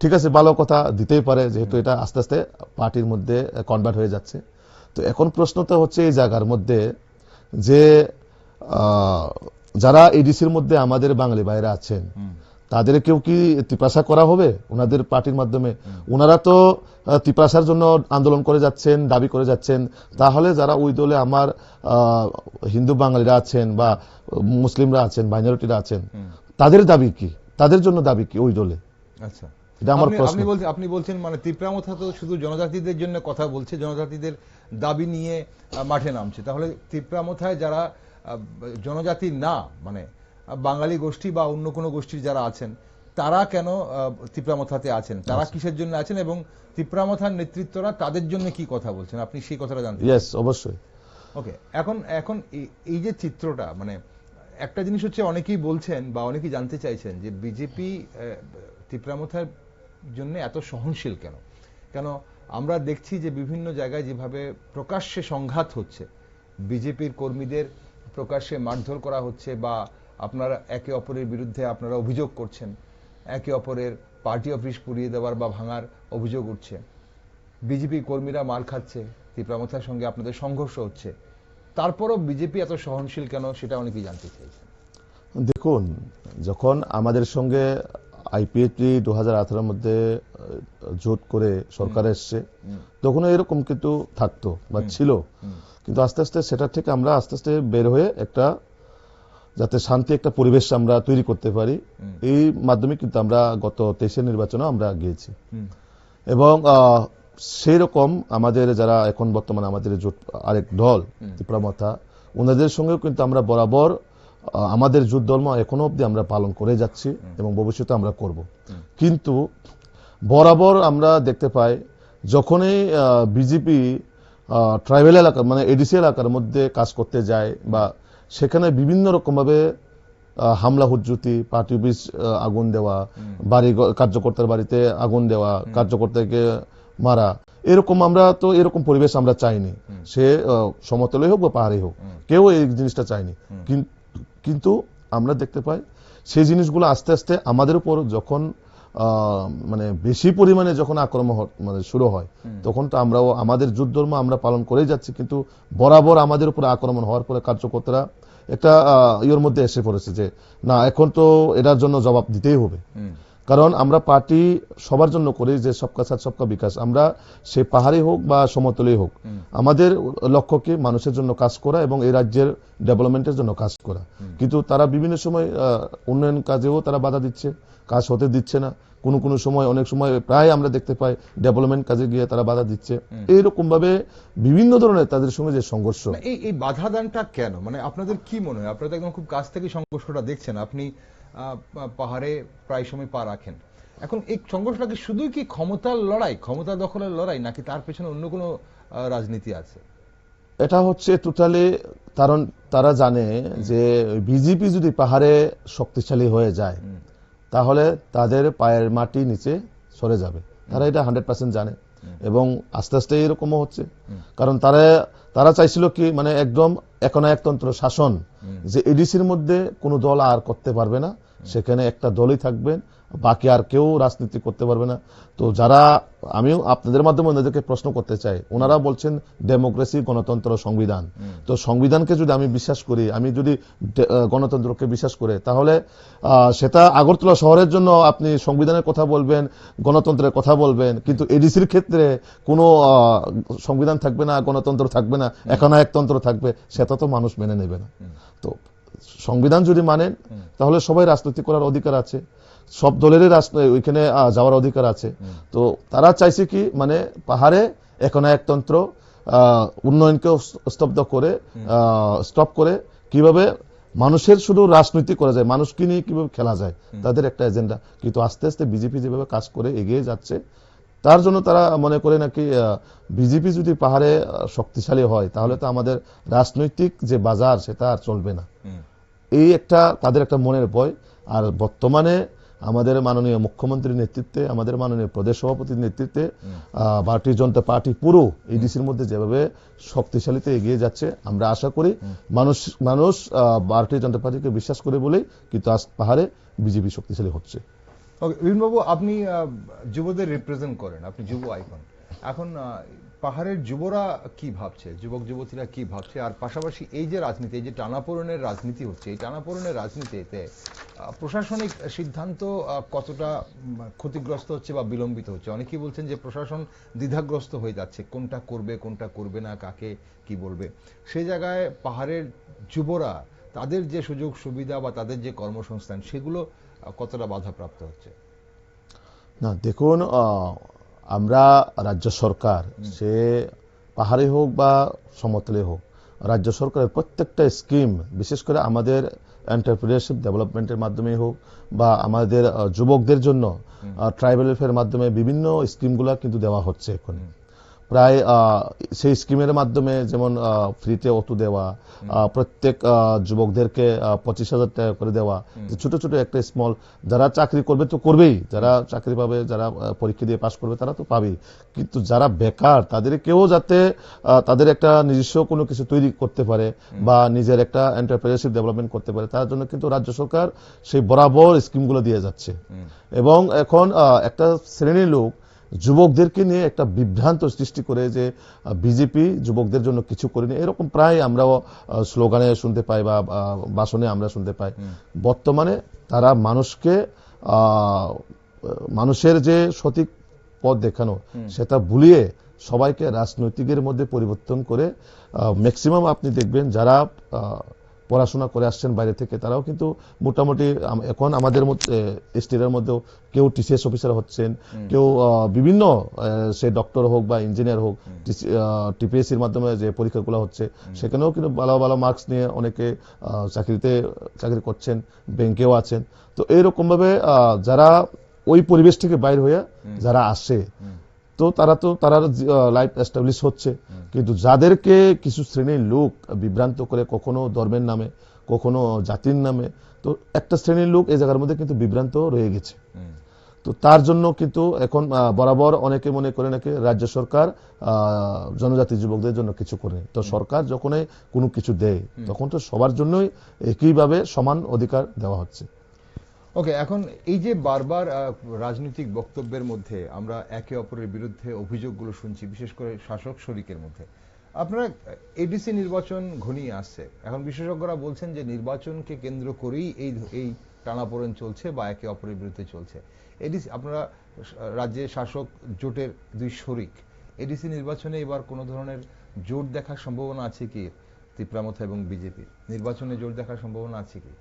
ঠিক আছে, ভালো কথা, দিতেই পারে, যেহেতু এটা আস্তে আস্তে পার্টির মধ্যে কনভার্ট হয়ে যাচ্ছে। তো এখন প্রশ্ন তো হচ্ছে এই জায়গার মধ্যে যে যারা এডিসির মধ্যে আমাদের বাঙালি ভাইরা আছেন তাদেরকেও কি তিপাসা করা হবে ওনাদের পার্টির মাধ্যমে? ওনারা তো তিপাসার জন্য আন্দোলন করে যাচ্ছেন, দাবি করে যাচ্ছেন, তাহলে যারা ওই দলে আমার হিন্দু বাঙালিরা আছেন বা মুসলিমরা আছেন, মাইনরিটিরা আছেন, তাদের দাবি কি, তাদের জন্য দাবি কি ওই দলে? আচ্ছা, এটা আমার প্রশ্ন। আপনি বলছেন মানে তিপ্রামথা তো শুধু জনজাতিদের জন্য কথা বলছে, জনজাতিদের দাবি নিয়ে মাঠে নামছে, তাহলে তিপ্রামথায় যারা জনজাতি না, মানে বাঙালি গোষ্ঠী বা অন্য কোনো গোষ্ঠীর যারা আছেন, তারা কেন তিপ্রামথাতে আছেন? তারা কিসের জন্য আছেন এবং তিপ্রামথার নেতৃত্বরা তাদের জন্য কি কথা বলছেন? আপনি সেই কথাটা জানতে? ইয়েস, অবশ্যই। ওকে, এখন এই যে চিত্রটা, মানে একটা জিনিস হচ্ছে অনেকেই বলছেন বা অনেকেই জানতে চাইছেন যে বিজেপি তিপ্রামথার জন্য এত সহনশীল কেন? কেন আমরা দেখছি যে বিভিন্ন জায়গায় যেভাবে প্রকাশ্যে সংঘাত হচ্ছে, বিজেপির কর্মীদের প্রকাশ্যে মারধর করা হচ্ছে বা আপনারা একে অপরের বিরুদ্ধে আপনারা অভিযোগ করছেন, একে অপরের পার্টি অফিস পুড়িয়ে দেওয়ার বা ভাঙার অভিযোগ উঠছে, বিজেপি কর্মীরা মার খাচ্ছে, তিপ্রামথার সঙ্গে আপনাদের সংঘর্ষ হচ্ছে, তারপরও বিজেপি এত সহনশীল কেন, সেটা অনেকেই জানতে চাইছেন। দেখুন, যখন আমাদের সঙ্গে আইপিএফটি 2018 মধ্যে জোট করে সরকার এসছে, তখন এরকম কিন্তু থাকতো বা ছিল, কিন্তু আস্তে আস্তে সেটা থেকে আমরা আস্তে আস্তে বের হয়ে একটা যাতে শান্তি একটা পরিবেশ আমরা তৈরি করতে পারি, এই মাধ্যমে কিন্তু আমরা গত 23-এর নির্বাচনে আমরা গিয়েছি। এবং সেই রকম আমাদের যারা এখন বর্তমানে আমাদের জোট আরেক দল তিপ্রামথা, ওনাদের সঙ্গেও কিন্তু আমরা বরাবর আমাদের জোট ধর্ম এখনো অব্দি আমরা পালন করে যাচ্ছি এবং ভবিষ্যতে আমরা করব। কিন্তু বরাবর আমরা দেখতে পাই যখনই বিজেপি ট্রাইবেল এলাকা মানে এডিসি এলাকার মধ্যে কাজ করতে যায় বা সেখানে বিভিন্ন রকম ভাবে হামলা হুজ্জুতি, পার্টি অফিস আগুন দেওয়া, বাড়ি কার্যকর্তার বাড়িতে আগুন দেওয়া, কার্যকর্তাকে মারা, এরকম আমরা তো এরকম পরিবেশ আমরা চাইনি। সে সমতলে হোক বা পাহাড়ে হোক, কেউ এই জিনিসটা চাইনি। কিন্তু আমরা দেখতে পাই সেই জিনিসগুলো আস্তে আস্তে আমাদের উপর যখন মানে বেশি পরিমাণে যখন আক্রমণ মানে শুরু হয়, তখন তো আমরাও আমাদের যুদ্ধ ধর্ম আমরা পালন করেই যাচ্ছি, কিন্তু বরাবর আমাদের উপর আক্রমণ হওয়ার পরে কার্যকর্তারা একটা ইয়ের মধ্যে এসে পড়েছে যে না, এখন তো এটার জন্য জবাব দিতেই হবে। কারণ আমরা পার্টি সবার জন্য করি, যে সবকা সাথ সবকা বিকাশ, আমরা সে পাহাড়ি হোক বা সমতলেই হোক, আমাদের লক্ষ্য কি মানুষের জন্য কাজ করা এবং এই রাজ্যের ডেভেলপমেন্টের জন্য কাজ করা। কিন্তু তারা বিভিন্ন সময় উন্নয়ন কাজেও তারা বাধা দিচ্ছে, কাজ হতে দিচ্ছে না, কোনো সময় অনেক সময় প্রায় আমরা দেখতে পাই ডেভেলপমেন্ট কাজে গিয়ে তারা বাধা দিচ্ছে। এইরকম ভাবে বিভিন্ন ধরনের তাদের সঙ্গে যে সংঘর্ষ, এই বাধা দানটা কেন, মানে আপনাদের কি মনে হয়? আপনারা একদম খুব কাছ থেকে সংঘর্ষটা দেখছেন, আপনি পাহাড়ে প্রায় সময় পা রাখেন, এখন এই সংঘর্ষটা কি শুধুই কি ক্ষমতার লড়াই, ক্ষমতা দখলের লড়াই, নাকি তার পেছনে অন্য কোনো রাজনীতি আছে? এটা হচ্ছে টোটালি, কারণ তারা জানে যে বিজেপি যদি পাহাড়ে শক্তিশালী হয়ে যায় তাহলে তাদের পায়ের মাটি নিচে সরে যাবে, তারা এটা 100% জানে এবং আস্তে আস্তে এরকমও হচ্ছে। কারণ তারা চাইছিল কি, মানে একদম একনায়কতন্ত্র শাসন, যে এডিসির মধ্যে কোনো দল আর করতে পারবে না, সেখানে একটা দলই থাকবেন, বাকি আর কেউ রাজনীতি করতে পারবে না। তো যারা, আমিও আপনাদের মাধ্যমে ওনাদেরকে প্রশ্ন করতে চাই, ওনারা বলছেন ডেমোক্রেসি, গণতন্ত্র, সংবিধান। তো সংবিধানকে যদি আমি বিশ্বাস করি, আমি যদি গণতন্ত্রকে বিশ্বাস করে, তাহলে সেটা আগরতলা শহরের জন্য আপনি সংবিধানের কথা বলবেন, গণতন্ত্রের কথা বলবেন, কিন্তু এডিসির ক্ষেত্রে কোনো সংবিধান থাকবে না, গণতন্ত্র থাকবে না, একনায়কতন্ত্র থাকবে, সেটা তো মানুষ মেনে নেবে না। তো সংবিধান যদি মানেন তাহলে সবাই রাজনীতি করার অধিকার আছে, সব দলেরই ওইখানে যাওয়ার অধিকার আছে। তো তারা চাইছে কি, মানে পাহাড়ে একনায়কতন্ত্র, উন্নয়নকে স্টপ করে কিভাবে মানুষের শুধু রাজনীতি করা যায়, মানুষকে নিয়ে কিভাবে খেলা যায়, তাদের একটা এজেন্ডা। কিন্তু আস্তে আস্তে বিজেপি যেভাবে কাজ করে এগিয়ে যাচ্ছে, তার জন্য তারা মনে করে নাকি বিজেপি যদি পাহাড়ে শক্তিশালী হয় তাহলে তো আমাদের রাজনৈতিক যে বাজার সেটা আর চলবে না, এই একটা তাদের একটা মনের ভয়। আর বর্তমানে আমাদের মাননীয় মুখ্যমন্ত্রীর নেতৃত্বে, আমাদের মাননীয় প্রদেশ সভাপতির নেতৃত্বে ভারতীয় জনতা পার্টি পুরো এডিসির মধ্যে যেভাবে শক্তিশালীতে এগিয়ে যাচ্ছে, আমরা আশা করি মানুষ ভারতীয় জনতা পার্টিকে বিশ্বাস করে বলেই কিন্তু আজ পাহাড়ে বিজেপি শক্তিশালী হচ্ছে। বাবু, আপনি যুবদের রিপ্রেজেন্ট করেন, আপনি যুব আইকন। এখন পাহাড়ের যুবরা কি ভাবছে, যুবক যুবতীরা কি ভাবছে, আর পাশাপাশি এই যে রাজনীতি, এই যে টানাপোড়েনের রাজনীতি হচ্ছে, এই টানাপোড়েনের রাজনীতিতে প্রশাসনিক সিদ্ধান্ত কতটা ক্ষতিগ্রস্ত হচ্ছে বা বিলম্বিত হচ্ছে? অনেকেই বলছেন যে প্রশাসন দ্বিধাগ্রস্ত হয়ে যাচ্ছে, কোনটা করবে কোনটা করবে না, কাকে কি বলবে। সেই জায়গায় পাহাড়ের যুবরা তাদের যে সুযোগ সুবিধা বা তাদের যে কর্মসংস্থান সেগুলো কতটা বাধাপ্রাপ্ত হচ্ছে? না দেখুন, আমরা রাজ্য সরকার, সে পাহাড়ে হোক বা সমতলে হোক, রাজ্য সরকারের প্রত্যেকটা স্কিম, বিশেষ করে আমাদের এন্টারপ্রেনিয়রশিপ ডেভেলপমেন্টের মাধ্যমে হোক বা আমাদের যুবকদের জন্য ট্রাইবাল ওয়েলফেয়ারের মাধ্যমে বিভিন্ন স্কিমগুলো কিন্তু দেওয়া হচ্ছে এখন। প্রায় সেই স্কিমের মাধ্যমে যেমন ফ্রিতে অটো দেওয়া, প্রত্যেক যুবকদেরকে 25,000 টাকা করে দেওয়া, ছোট ছোট একটা স্মল, যারা চাকরি করবে তো করবেই, যারা চাকরি পাবে, যারা পরীক্ষা দিয়ে পাশ করবে তারা তো পাবেই, কিন্তু যারা বেকার তাদের কেউ যাতে তাদের একটা নিজস্ব কোনো কিছু তৈরি করতে পারে বা নিজের একটা এন্টারপ্রেনিয়রশিপ ডেভেলপমেন্ট করতে পারে, তার জন্য কিন্তু রাজ্য সরকার সেই বরাবর স্কিমগুলো দিয়ে যাচ্ছে। এবং এখন একটা শ্রেণীর লোক যুবকদেরকে নিয়ে একটা বিভ্রান্ত সৃষ্টি করে যে বিজেপি যুবকদের জন্য কিছু করেনি, এরকম প্রায় আমরাও স্লোগানে শুনতে পাই বা ভাষণে আমরা শুনতে পাই। বর্তমানে তারা মানুষের যে সঠিক পথ দেখানো সেটা ভুলিয়ে সবাইকে রাজনৈতিকের মধ্যে পরিবর্তন করে, ম্যাক্সিমাম আপনি দেখবেন যারা পড়াশোনা করে আসছেন বাইরে থেকে, তারাও কিন্তু মোটামুটি এখন আমাদের স্টেটের মধ্যেও কেউ টিসিএস অফিসার হচ্ছেন, কেউ বিভিন্ন সে ডক্টর হোক বা ইঞ্জিনিয়ার হোক, টিপিএসসির মাধ্যমে যে পরীক্ষাগুলো হচ্ছে সেখানেও কিন্তু ভালো ভালো মার্কস নিয়ে অনেকে চাকরি করছেন, ব্যাংকেও আছেন। তো এইরকম ভাবে যারা ওই পরিবেশ থেকে বাইরে হয়ে যারা আসে, তো তারা লাইফ এস্টাবলিশ হচ্ছে। কিন্তু যাদেরকে কিছু শ্রেণীর লোক বিভ্রান্ত করে, কখনো ধর্মের নামে, কখনো জাতির নামে, তো একটা শ্রেণীর লোক এই জায়গার মধ্যে কিন্তু বিভ্রান্ত রয়ে গেছে। তো তার জন্য কিন্তু এখন বরাবর অনেকে মনে করে নাকি রাজ্য সরকার জনজাতি যুবকদের জন্য কিছু করে। তো সরকার যখনই কোনো কিছু দেয় তখন তো সবার জন্যই একইভাবে সমান অধিকার দেওয়া হচ্ছে। ওকে, এখন এই যে বারবার রাজনৈতিক বক্তব্যের মধ্যে আমরা একে অপরের বিরুদ্ধে অভিযোগগুলো শুনছি, বিশেষ করে শাসক শরিকের মধ্যে, আপনারা এডিসি নির্বাচন ঘনিয়ে আসছে, এখন বিশেষজ্ঞরা বলছেন যে নির্বাচনকে কেন্দ্র করেই এই টানাপোড়েন চলছে বা একে অপরের বিরুদ্ধে চলছে। এডিসি, আপনারা রাজ্যে শাসক জোটের দুই শরিক, এডিসি নির্বাচনে এবার কোনো ধরনের জোট দেখার সম্ভাবনা আছে কি? তিপ্রামথা এবং বিজেপি নির্বাচনে জোট দেখার সম্ভাবনা আছে কি?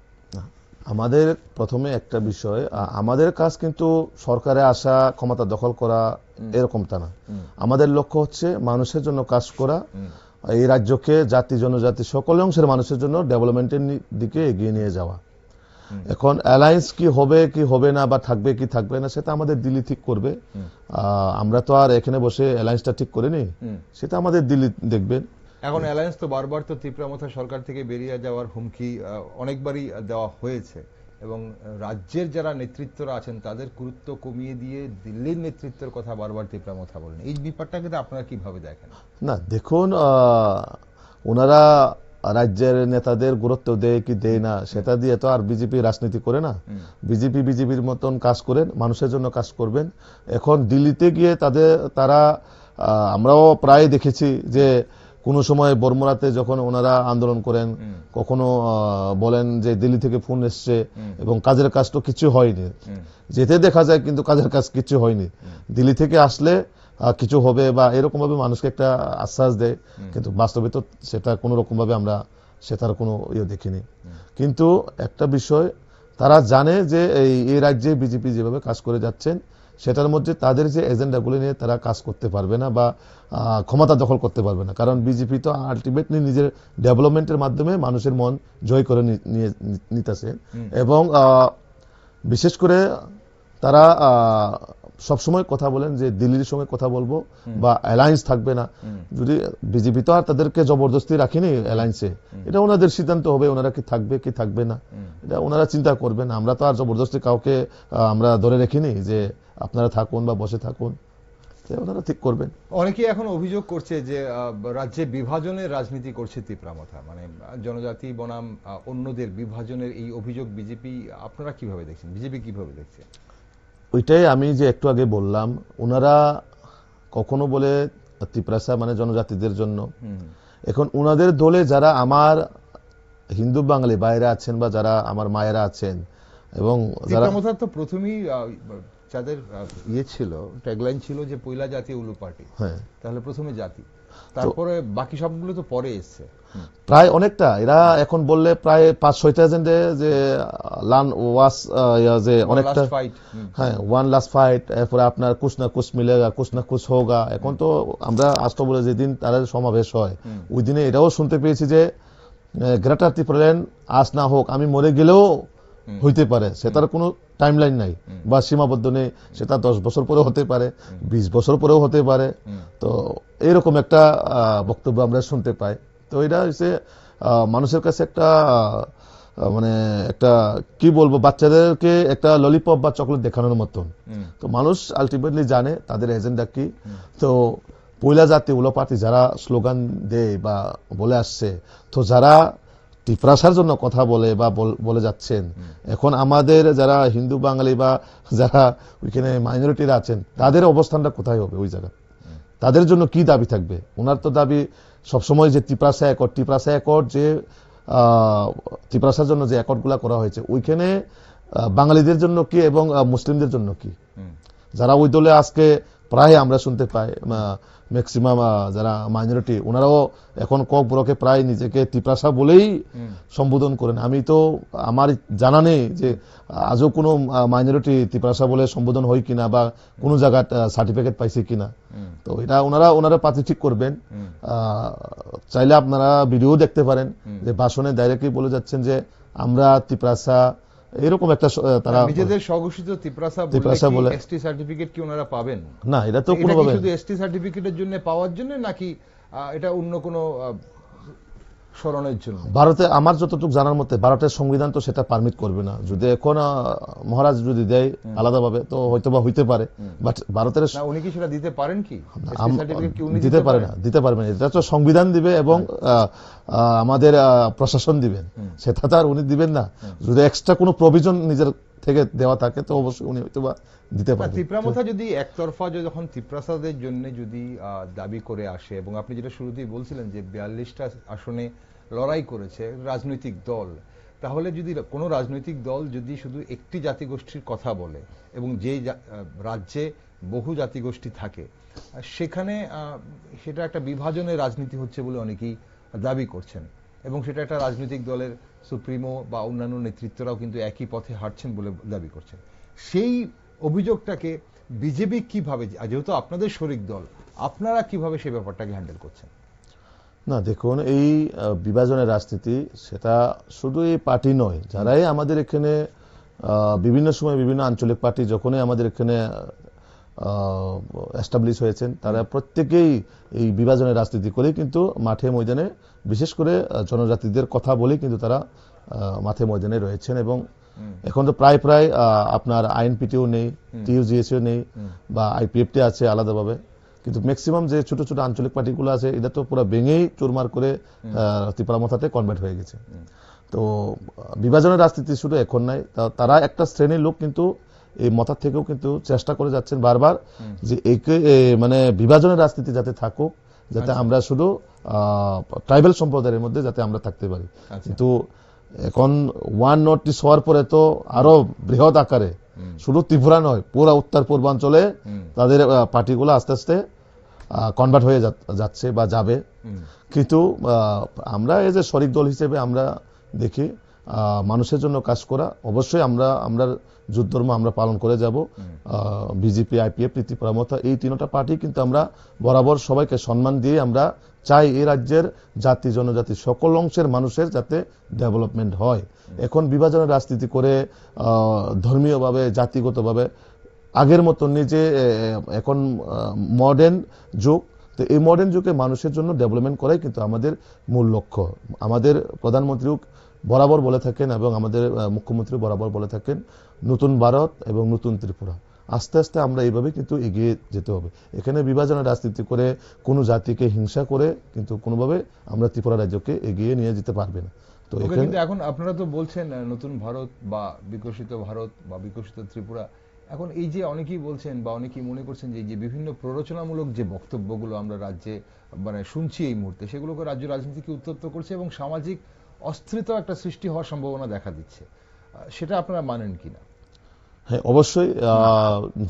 আমাদের প্রথমে একটা বিষয়, আমাদের কাজ কিন্তু সরকারে আসা, ক্ষমতা দখল করা এরকমটা না। আমাদের লক্ষ্য হচ্ছে মানুষের জন্য কাজ করা, এই রাজ্যকে জাতি জনজাতি সকল অংশের মানুষের জন্য ডেভেলপমেন্টের দিকে এগিয়ে নিয়ে যাওয়া। এখন অ্যালায়েন্স কি হবে কি হবে না বা থাকবে কি থাকবে না সেটা আমাদের দিল্লি ঠিক করবে। আমরা তো আর এখানে বসে অ্যালায়েন্সটা ঠিক করিনি, সেটা আমাদের দিল্লি দেখবেন। এখন অ্যালায়েন্স তো বারবার তো তিপ্রামথা সরকার থেকে বেরিয়ে যাওয়ার হুমকি অনেকবারই দেওয়া হয়েছে, এবং রাজ্যের যারা নেতৃত্বরা আছেন তাদের গুরুত্ব কমিয়ে দিয়ে দিল্লির নেতৃত্বের কথা বারবার তিপ্রামথা বলেন। এই ব্যাপারটাকে আপনারা কিভাবে দেখেন? না দেখুন, ওনারা রাজ্যের নেতাদের গুরুত্ব দেয় কি দেয় না সেটা দিয়ে তো আর বিজেপি রাজনীতি করে না। বিজেপির মতন কাজ করেন, মানুষের জন্য কাজ করবেন। এখন দিল্লিতে গিয়ে তারা আমরাও প্রায় দেখেছি যে কোনো সময় বর্মরাতে যখন ওনারা আন্দোলন করেন, কখনো বলেন যে দিল্লি থেকে ফোন এসছে এবং কাজের কাজ তো কিছু হয়নি, যেতে দেখা যায় কিন্তু কাজের কাজ কিছু হয়নি। দিল্লি থেকে আসলে কিছু হবে বা এরকম ভাবে মানুষকে একটা আশ্বাস দেয়, কিন্তু বাস্তবে তো সেটা কোনো রকম ভাবে আমরা সেটার কোনো দেখিনি। কিন্তু একটা বিষয় তারা জানে যে এই রাজ্যে বিজেপি যেভাবে কাজ করে যাচ্ছেন সেটার মধ্যে তাদের যে এজেন্ডাগুলো নিয়ে তারা কাজ করতে পারবে না বা ক্ষমতা দখল করতে পারবে না, কারণ বিজেপি তো আলটিমেটলি নিজের ডেভেলপমেন্টের মাধ্যমে মানুষের মন জয় করে নিতেছে। এবং বিশেষ করে তারা সবসময় কথা বলেন যে দিল্লির সঙ্গে কথা বলবো বা অ্যালায়েন্স থাকবে না। যদি বিজেপি তো আর তাদেরকে জবরদস্তি রাখিনি অ্যালায়েন্সে, এটা ওনাদের সিদ্ধান্ত হবে, ওনারা কি থাকবে কি থাকবে না এটা ওনারা চিন্তা করবেন। আমরা তো আর জবরদস্তি কাউকে আমরা ধরে রেখিনি যে আপনারা থাকুন বা বসে থাকুন, ওনারা ঠিক করবেন। অনেকেই এখন অভিযোগ করছে যে রাজ্যে বিভাজনের রাজনীতি করছে তীব্রামথা, মানে জনজাতি বনাম অন্যদের বিভাজনের এই অভিযোগ বিজেপি, আপনারা কিভাবে দেখছেন, বিজেপি কিভাবে দেখছে? ওইটাই আমি যে একটু আগে বললাম, ওনারা কখনো বলে তিপ্রাসা মানে জনজাতিদের জন্য, এখন ওনাদের দলে যারা আমার হিন্দু বাঙালি বাইরে আছেন বা যারা আমার মায়েরা আছেন এবং যারা তীব্রামথার তো প্রথমেই যাদের ইয়ে ছিল, ট্যাগলাইন ছিল যে পয়লা জাতি উলু পার্টি, তাহলে প্রথমে জাতি, তারপরে বাকি সবগুলো তো পরে এসছে। প্রায় অনেকটা এরা এখন বললে প্রায় 5-6,000 যে লান ওয়াস যে অনেকটা, হ্যাঁ ওয়ান লাস্ট ফাইট, এরপরে আপনার কুছ না কুছ মিলেগা কুছ না কুছ হোগা। এখন তো আমরা আজ তো বলে যেদিন তাদের সমাবেশ হয় ওই দিনে এটাও শুনতে পেয়েছি যে গ্রেটার ত্রিপুরাল্যান্ড আজ না হোক, আমি মরে গেলেও হইতে পারে, সেটার কোনো টাইমলাইন নাই বা সীমাবদ্ধ নেই, সেটা 10 বছর পরেও হতে পারে, 20 বছর পরেও হতে পারে। তো এইরকম একটা বক্তব্য আমরা শুনতে পাই। তো এটা হচ্ছে মানুষের কাছে একটা মানে একটা কি বলবো, বাচ্চাদেরকে একটা ললিপপ বা চকলেট দেখানোর মতন। তো মানুষ আলটিমেটলি জানে তাদের এজেন্ডা কি। তো পয়লা জাতি উলো পার্টি যারা স্লোগান দেয় বা বলে আসছে, তো যারা তিপ্রাসার জন্য কথা বলে বা বলে যাচ্ছেন, এখন আমাদের যারা হিন্দু বাঙালি বা যারা ওইখানে মাইনরিটিরা আছেন তাদের অবস্থানটা কোথায় হবে ওই জায়গা, তাদের জন্য কি দাবি থাকবে? ওনার তো দাবি সবসময় যে তিপ্রাসা অ্যাকর্ড যে তিপ্রাসার জন্য যে অ্যাকর্ডগুলা করা হয়েছে ওইখানে বাঙালিদের জন্য কি এবং মুসলিমদের জন্য কি? যারা ওই দলে আজকে প্রায় আমরা শুনতে পাই ম্যাক্সিমাম যারা মাইনরিটি, ওনারাও এখন কক বড়কে প্রায় নিজেকে তিপ্রাসা বলেই সম্বোধন করেন। আমি তো আমার জানা নেই যে আজও কোনো মাইনরিটি তিপ্রাসা বলে সম্বোধন হয় কিনা বা কোনো জায়গায় সার্টিফিকেট পাইছে কিনা। তো এটা ওনারা পাতি ঠিক করবেন। চাইলে আপনারা ভিডিও দেখতে পারেন যে ভাষণে ডাইরেক্টলি বলে যাচ্ছেন যে আমরা তিপ্রাসা, এরকম একটা তারা নিজেদের স্বঘোষিত তিপ্রাসা বলে এসটি সার্টিফিকেট কি ওনারা পাবেন? না, এটা তো কোনোভাবে শুধু এসটি সার্টিফিকেটের জন্য পাওয়ার জন্য নাকি এটা অন্য কোনো স্মরণের জন্য? ভারতে আমার যতটুকু জানার মতে ভারতের সংবিধান তো সেটা পারমিট করবে না। যদি এখন মহারাজ যদি দেয় আলাদাভাবে তো হয়তো বা হইতে পারে, বাট ভারতের উনি কি সেটা দিতে পারেন কি? দিতে পারে না, দিতে পারবেন। এটা তো সংবিধান দিবে এবং আমাদের প্রশাসন দিবেন, সেটা তো আর উনি দিবেন না। যদি এক্সট্রা কোনো প্রভিশন নিজের থেকে দেওয়া থাকে তো অবশ্যই উনি হয়তো বা দিতে পারেন। তীব্রামথা যদি একতরফা যখন তিপ্রাসাদের জন্য যদি দাবি করে আসে, এবং আপনি যেটা শুরুতেই বলছিলেন যে 42টা আসনে লড়াই করেছে রাজনৈতিক দল, তাহলে যদি কোনো রাজনৈতিক দল যদি শুধু একটি জাতিগোষ্ঠীর কথা বলে এবং যে রাজ্যে বহু জাতিগোষ্ঠী থাকে সেখানে সেটা একটা বিভাজনের রাজনীতি হচ্ছে বলে অনেকেই দাবি করছেন, এবং সেটা একটা রাজনৈতিক দলের সুপ্রিমো বা অন্যান্য নেতৃত্বরাও কিন্তু একই পথে হাঁটছেন বলে দাবি করছেন। সেই অভিযোগটাকে বিজেপি কিভাবে, যেহেতু আপনাদের শরিক দল, আপনারা কিভাবে সেই ব্যাপারটাকে হ্যান্ডেল করছেন? না দেখুন, এই বিভাজনের রাজনীতি সেটা শুধু এই পার্টি নয়, যারাই আমাদের এখানে বিভিন্ন সময় বিভিন্ন আঞ্চলিক পার্টি যখনই আমাদের এখানে এস্টাবলিশ হয়েছেন তারা প্রত্যেকেই এই বিভাজনের রাজনীতি করে কিন্তু মাঠে ময়দানে, বিশেষ করে জনজাতিদের কথা বলেই কিন্তু তারা মাঠে ময়দানে রয়েছেন। এবং এখন তো প্রায় আপনার আইএনপিটিও নেই, টিইউজিএসও নেই বা আইপিএফটি আছে আলাদাভাবে, কিন্তু ম্যাক্সিমাম যে ছোট ছোট আঞ্চলিক পার্টিগুলো আছে এটা তো পুরো ভেঙেই চুরমার করে ত্রিপুরামথাতে কনভার্ট হয়ে গেছে। তো বিভাজনের রাজনীতি শুধু এখন নাই, তারা একটা শ্রেণীর লোক কিন্তু এই মতার থেকেও কিন্তু চেষ্টা করে যাচ্ছেন বারবার যে মানে বিভাজনের রাজনীতি যাতে থাকুক, যাতে আমরা শুধু ট্রাইবাল সম্প্রদায়ের মধ্যে যাতে আমরা থাকতে পারি। কিন্তু এখন ওয়ান নর্থ ইস্ট হওয়ার পরে তো আরো বৃহৎ আকারে শুধু ত্রিপুরা নয়, পুরা উত্তর পূর্বাঞ্চলে তাদের পার্টিগুলো আস্তে আস্তে কনভার্ট হয়ে যাচ্ছে বা যাবে। কিন্তু আমরা এই যে শরিক দল হিসেবে আমরা দেখি মানুষের জন্য কাজ করা, অবশ্যই আমরা যুদ্ধধর্ম আমরা পালন করে যাব। বিজেপি, আইপিএফ, ত্রিপুরামথা এই তিনটা পার্টি কিন্তু আমরা বরাবর সবাইকে সম্মান দিয়ে আমরা চাই এই রাজ্যের জাতি জনজাতি সকল অংশের মানুষের যাতে ডেভেলপমেন্ট হয়। এখন বিভাজনের রাজনীতি করে ধর্মীয়ভাবে, জাতিগতভাবে আগের মতন নেই যে এখন মডার্ন যুগ, তো এই মডার্ন যুগে মানুষের জন্য ডেভেলপমেন্ট করাই কিন্তু আমাদের মূল লক্ষ্য। আমাদের প্রধানমন্ত্রীও বরাবর বলে থাকেন এবং আমাদের মুখ্যমন্ত্রী বরাবর বলে থাকেন নতুন ভারত এবং নতুন ত্রিপুরা। আস্তে আস্তে আমরা এইভাবে কিন্তু এগিয়ে যেতে হবে। এখানে বিভাজনের রাজনীতি করে কোনো জাতিকে হিংসা করে কিন্তু কোনোভাবে আমরা ত্রিপুরা রাজ্যকে এগিয়ে নিয়ে যেতে পারবে না। তো কিন্তু এখন আপনারা তো বলছেন নতুন ভারত বা বিকশিত ভারত বা বিকশিত ত্রিপুরা, এখন এই যে অনেকেই বলছেন বা অনেকেই মনে করছেন যে যে বিভিন্ন প্ররোচনামূলক যে বক্তব্যগুলো আমরা রাজ্যে মানে শুনছি এই মুহূর্তে, সেগুলোকে রাজ্য রাজনীতিকে উত্তপ্ত করছে এবং সামাজিক অস্থিরতা একটা সৃষ্টি হওয়ার সম্ভাবনা দেখা দিচ্ছে, সেটা আপনারা মানেন কিনা? হ্যাঁ, অবশ্যই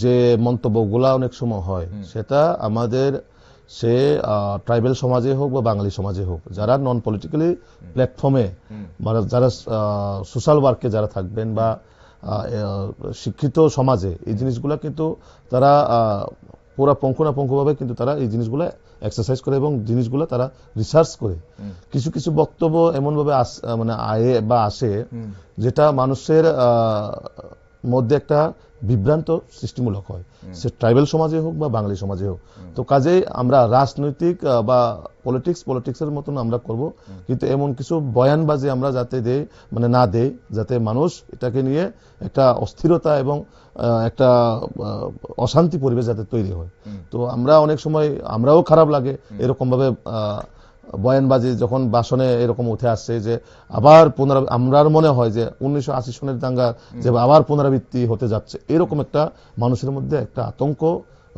যে মন্তব্যগুলা অনেক সময় হয় সেটা আমাদের সে ট্রাইবেল সমাজে হোক বা বাঙালি সমাজে হোক, যারা নন পলিটিক্যালি প্ল্যাটফর্মে যারা সোশ্যাল ওয়ার্কে যারা থাকবেন বা শিক্ষিত সমাজে, এই জিনিসগুলা কিন্তু তারা পুরা পুঙ্খানুপুঙ্খভাবে কিন্তু তারা এই জিনিসগুলো এক্সারসাইজ করে এবং জিনিসগুলো তারা রিসার্চ করে। কিছু কিছু বক্তব্য এমনভাবে মানে বা আসে যেটা মানুষের মধ্যে একটা বিভ্রান্ত সৃষ্টিমূলক হয়, সে ট্রাইবেল সমাজে হোক বা বাঙালি সমাজে হোক। তো কাজেই আমরা রাজনৈতিক বা পলিটিক্সের মতন আমরা করব, কিন্তু এমন কিছু বয়ানবাজি আমরা যাতে মানে না দেই, যাতে মানুষ এটাকে নিয়ে একটা অস্থিরতা এবং একটা অশান্তি পরিবেশ যাতে তৈরি হয়। তো আমরা অনেক সময় আমরাও খারাপ লাগে এরকম ভাবে বয়ানবাজি যখন ভাষণে এরকম উঠে আসছে যে আবার আমরার মনে হয় যে 1980 সনের দাঙ্গা যে আবার পুনরাবৃত্তি হতে যাচ্ছে, এরকম একটা মানুষের মধ্যে একটা আতঙ্ক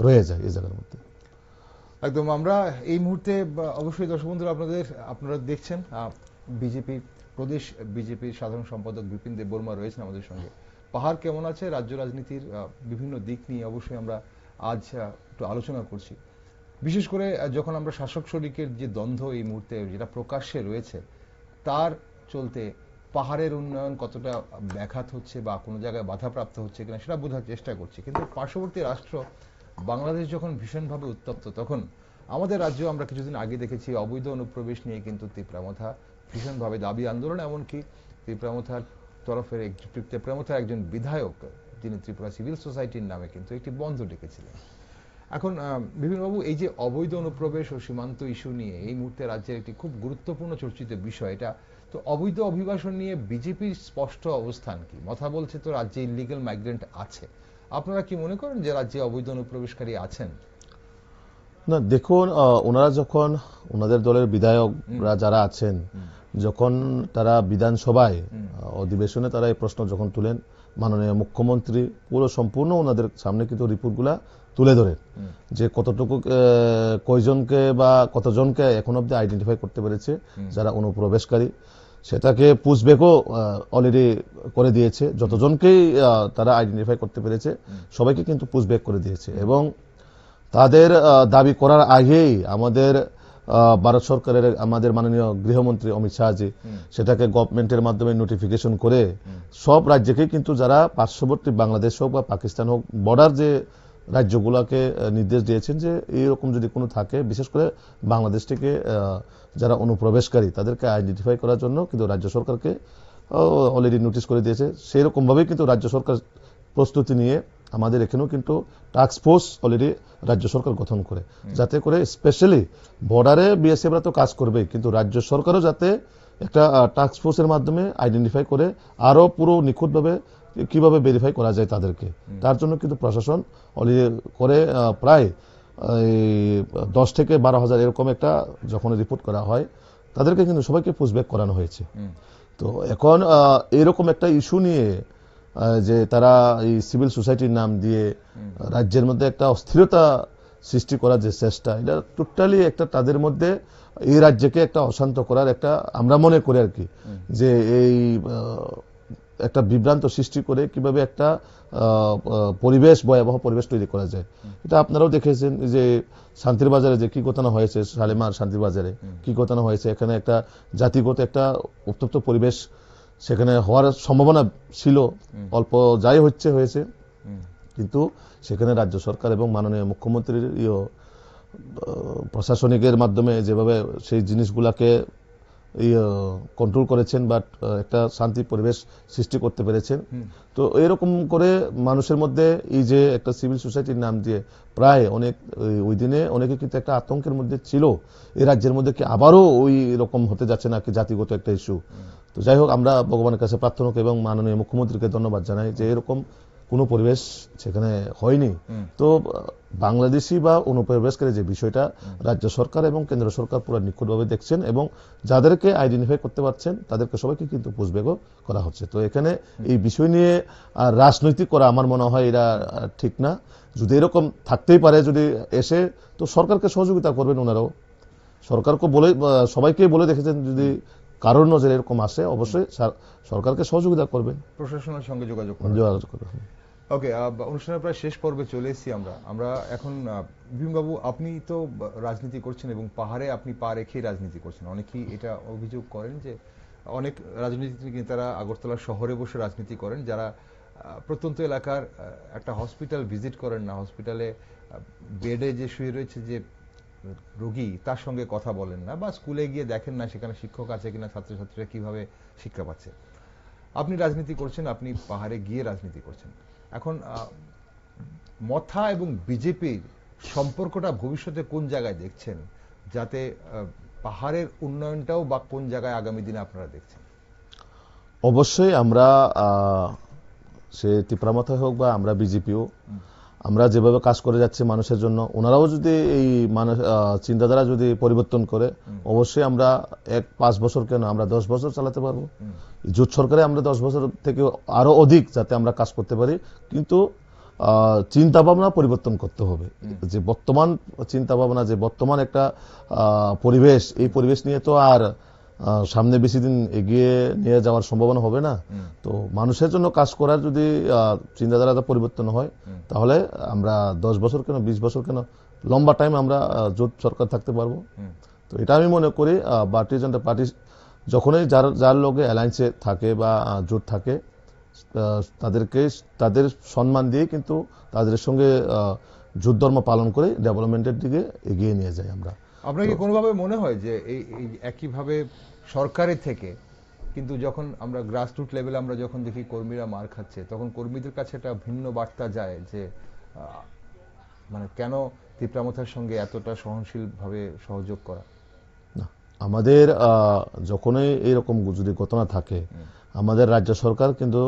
রয়ে যায় এই জায়গার মধ্যে। একদম। আমরা এই মুহূর্তে অবশ্যই দর্শক বন্ধুরা আপনারা দেখছেন বিজেপি প্রদেশ বিজেপির সাধারণ সম্পাদক বিপিন দেববর্মা রয়েছেন আমাদের সঙ্গে। পাহাড় কেমন আছে, রাজ্য রাজনীতির বিভিন্ন দিক নিয়ে অবশ্যই আমরা আজ একটু আলোচনা করছি। বিশেষ করে যখন আমরা শাসক শরিকের যে দ্বন্দ্ব এই মুহূর্তে যেটা প্রকাশ্যে রয়েছে, তার চলতে পাহাড়ের উন্নয়ন কতটা ব্যাঘাত হচ্ছে বা কোনো জায়গায় বাধাপ্রাপ্ত হচ্ছে কিনা সেটা বোঝার চেষ্টা করছি। কিন্তু পার্শ্ববর্তী রাষ্ট্র বাংলাদেশ যখন ভীষণভাবে উত্তপ্ত, তখন আমাদের রাজ্য আমরা কিছুদিন আগে দেখেছি অবৈধ অনুপ্রবেশ নিয়ে কিন্তু তীব্রামথা ভীষণভাবে দাবি আন্দোলন, এমনকি তীব্রামথার তরফের তীব্রামথার একজন বিধায়ক যিনি ত্রিপুরা সিভিল সোসাইটির নামে কিন্তু একটি বন্ধ ডেকেছিলেন। এখন বিপিনবাবু, এই যে অবৈধ অনুপ্রবেশ ও সীমান্ত ইস্যু নিয়ে এই মুহূর্তে রাজ্যের একটি খুব গুরুত্বপূর্ণ চর্চিত বিষয় এটা, তো অবৈধ অভিবাসন নিয়ে বিজেপির স্পষ্ট অবস্থান কি? কথা বলছে তো রাজ্যে ইলিগাল মাইগ্রেন্ট আছে, আপনারা কি মনে করেন যে রাজ্যে অবৈধ অনুপ্রবেশকারী আছেন? না, দেখুন, ওনারা যখন ওনাদের দলের বিধায়করা যারা আছেন, যখন তারা বিধানসভায় অধিবেশনে তারা এই প্রশ্ন যখন তুলেন, মাননীয় মুখ্যমন্ত্রী পুরো সম্পূর্ণ ওনাদের সামনে কিন্তু রিপোর্টগুলা তুলে ধরেন যে কতটুকু কয়জনকে বা কতজনকে এখন অব্দি আইডেন্টিফাই করতে পেরেছে যারা অনুপ্রবেশকারী। সেটাকে পুশব্যাকও অলরেডি করে দিয়েছে, যতজনকেই তারা আইডেন্টিফাই করতে পেরেছে সবাইকে কিন্তু পুশব্যাক করে দিয়েছে। এবং তাদের দাবি করার আগেই আমাদের ভারত সরকারের আমাদের মাননীয় গৃহমন্ত্রী অমিত শাহজি সেটাকে গভর্নমেন্টের মাধ্যমে নোটিফিকেশন করে সব রাজ্যকে কিন্তু যারা পার্শ্ববর্তী বাংলাদেশ হোক বা পাকিস্তান হোক বর্ডার যে রাজ্যগুলোকে নির্দেশ দিয়েছেন যে এইরকম যদি কোনো থাকে, বিশেষ করে বাংলাদেশ থেকে যারা অনুপ্রবেশকারী তাদেরকে আইডেন্টিফাই করার জন্য কিন্তু রাজ্য সরকারকে অলরেডি নোটিশ করে দিয়েছে। সেই রকমভাবে কিন্তু রাজ্য সরকার প্রস্তুতি নিয়ে আমাদের এখানেও কিন্তু টাস্ক ফোর্স অলরেডি রাজ্য সরকার গঠন করে, যাতে করে স্পেশালি বর্ডারে বিএসএফরা তো কাজ করবেই, কিন্তু রাজ্য সরকারও যাতে একটা টাস্ক ফোর্সের মাধ্যমে আইডেন্টিফাই করে আরো পুরো নিখুঁতভাবে কিভাবে ভেরিফাই করা যায় তাদেরকে, তার জন্য কিন্তু প্রশাসন অলরেডি করে প্রায় 10 থেকে 12,000 এরকম একটা যখন রিপোর্ট করা হয় তাদেরকে কিন্তু সবাইকে পুশব্যাক করানো হয়েছে। তো এখন এরকম একটা ইস্যু নিয়ে যে তারা এই সিভিল সোসাইটির নাম দিয়ে রাজ্যের মধ্যে একটা অস্থিরতা সৃষ্টি করার যে চেষ্টা, এটা টোটালি একটা তাদের মধ্যে এই রাজ্যকে একটা অশান্ত করার একটা আমরা মনে করি আর কি, যে এই একটা বিভ্রান্ত সৃষ্টি করে কিভাবে একটা পরিবেশ ভয়াবহ পরিবেশ তৈরি করা যায়। এটা আপনারাও দেখেছেন যে শান্তির বাজারে যে কি ঘটনা হয়েছে, শালিমার শান্তির বাজারে কি ঘটনা হয়েছে, এখানে একটা জাতিগত একটা উত্তপ্ত পরিবেশ সেখানে হওয়ার সম্ভাবনা ছিল, অল্প যাই হয়েছে, কিন্তু সেখানে রাজ্য সরকার এবং মাননীয় মুখ্যমন্ত্রীর প্রশাসনিকের মাধ্যমে যেভাবে সেই জিনিসগুলাকে কন্ট্রোল করেছেন বা একটা শান্তি পরিবেশ সৃষ্টি করতে পেরেছেন। তো এরকম করে মানুষের মধ্যে এই যে একটা সিভিল সোসাইটির নাম দিয়ে প্রায় অনেক ওই দিনে অনেকে কিন্তু একটা আতঙ্কের মধ্যে ছিল এই রাজ্যের মধ্যে কি আবারও ওই রকম হতে যাচ্ছে নাকি জাতিগত একটা ইস্যু। তো যাই হোক, আমরা ভগবানের কাছে প্রার্থনা করি এবং মাননীয় মুখ্যমন্ত্রীকে ধন্যবাদ জানাই যে এরকম কোনো পরিবেশ সেখানে হয়নি। তো বাংলাদেশি বা অনুপ্রবেশকারী যে বিষয়টা রাজ্য সরকার এবং কেন্দ্র সরকার পুরো নিখুঁতভাবে দেখছেন এবং যাদেরকে আইডেন্টিফাই করতে পারছেন তাদেরকে সবাইকে কিন্তু পুষবেগও করা হচ্ছে। তো এখানে এই বিষয় নিয়ে রাজনৈতিক করা আমার মনে হয় এটা ঠিক না। যদি এরকম থাকতেই পারে, যদি এসে তো সরকারকে সহযোগিতা করবেন ওনারাও। সরকারকে বলে সবাইকে বলে দেখেছেন যদি কারোর নজরে এরকম আসে অবশ্যই সরকারকে সহযোগিতা করবেন, প্রশাসনের সঙ্গে যোগাযোগ করবেন। ওকে, অনুষ্ঠানের প্রায় শেষ পর্বে চলে এসেছি আমরা এখন। ভীমবাবু, আপনি তো রাজনীতি করছেন এবং পাহাড়ে আপনি পা রেখেই রাজনীতি করছেন। অনেকেই এটা অভিযোগ করেন যে অনেক রাজনীতিক নেতারা আগরতলা শহরে বসে রাজনীতি করেন, যারা প্রত্যন্ত এলাকার একটা হসপিটাল ভিজিট করেন না, হসপিটালে বেডে যে শুয়ে রয়েছে যে রোগী তার সঙ্গে কথা বলেন না, বা স্কুলে গিয়ে দেখেন না সেখানে শিক্ষক আছে কিনা, ছাত্রছাত্রীরা কিভাবে শিক্ষা পাচ্ছে। আপনি রাজনীতি করছেন, আপনি পাহাড়ে গিয়ে রাজনীতি করছেন। এখন মথা এবং বিজেপির সম্পর্কটা ভবিষ্যতে কোন জায়গায় দেখছেন, যাতে পাহাড়ের উন্নয়নটাও বা কোন জায়গায় আগামী দিনে আপনারা দেখছেন? অবশ্যই আমরা সে তিপ্রামথা হোক বা আমরা বিজেপিও, আমরা যেভাবে কাজ করে যাচ্ছি মানুষের জন্য, ওনারাও যদি এই চিন্তাধারা যদি পরিবর্তন করে অবশ্যই আমরা 5 বছর কেন আমরা 10 বছর চালাতে পারবো। জোট সরকারে আমরা 10 বছর থেকে আরো অধিক যাতে আমরা কাজ করতে পারি, কিন্তু চিন্তা ভাবনা পরিবর্তন করতে হবে। যে বর্তমান চিন্তা ভাবনা, যে বর্তমান একটা পরিবেশ, এই পরিবেশ নিয়ে তো আর সামনে বেশি দিন এগিয়ে নিয়ে যাওয়ার সম্ভাবনা হবে না। তো মানুষের জন্য কাজ করার যদি চিন্তাধারাটা পরিবর্তন হয় তাহলে আমরা 10 বছর কেন 20 বছর কেন লম্বা টাইম আমরা জোট সরকার থাকতে পারবো। তো এটা আমি মনে করি ভারতীয় জনতা পার্টি যখনই যার লগে অ্যালায়েন্সে থাকে বা জোট থাকে তাদেরকে তাদের সম্মান দিয়ে কিন্তু তাদের সঙ্গে জোট ধর্ম পালন করে ডেভেলপমেন্টের দিকে এগিয়ে নিয়ে যাই আমরা। আপনাকে কোনোভাবে মনে হয় যে এই একইভাবে সরকারের থেকে কিন্তু যখন আমরা গ্রাসরুট লেভেলে আমরা যখন দেখি কর্মীরা মার খাচ্ছে, তখন কর্মীদের কাছে একটা ভিন্ন বার্তা যায় যে মানে কেন তিপ্রামথার সঙ্গে এতটা সহনশীলভাবে সহযোগ করা? না, আমাদের যখনই এরকম যদি ঘটনা থাকে আমাদের রাজ্য সরকার কিন্তু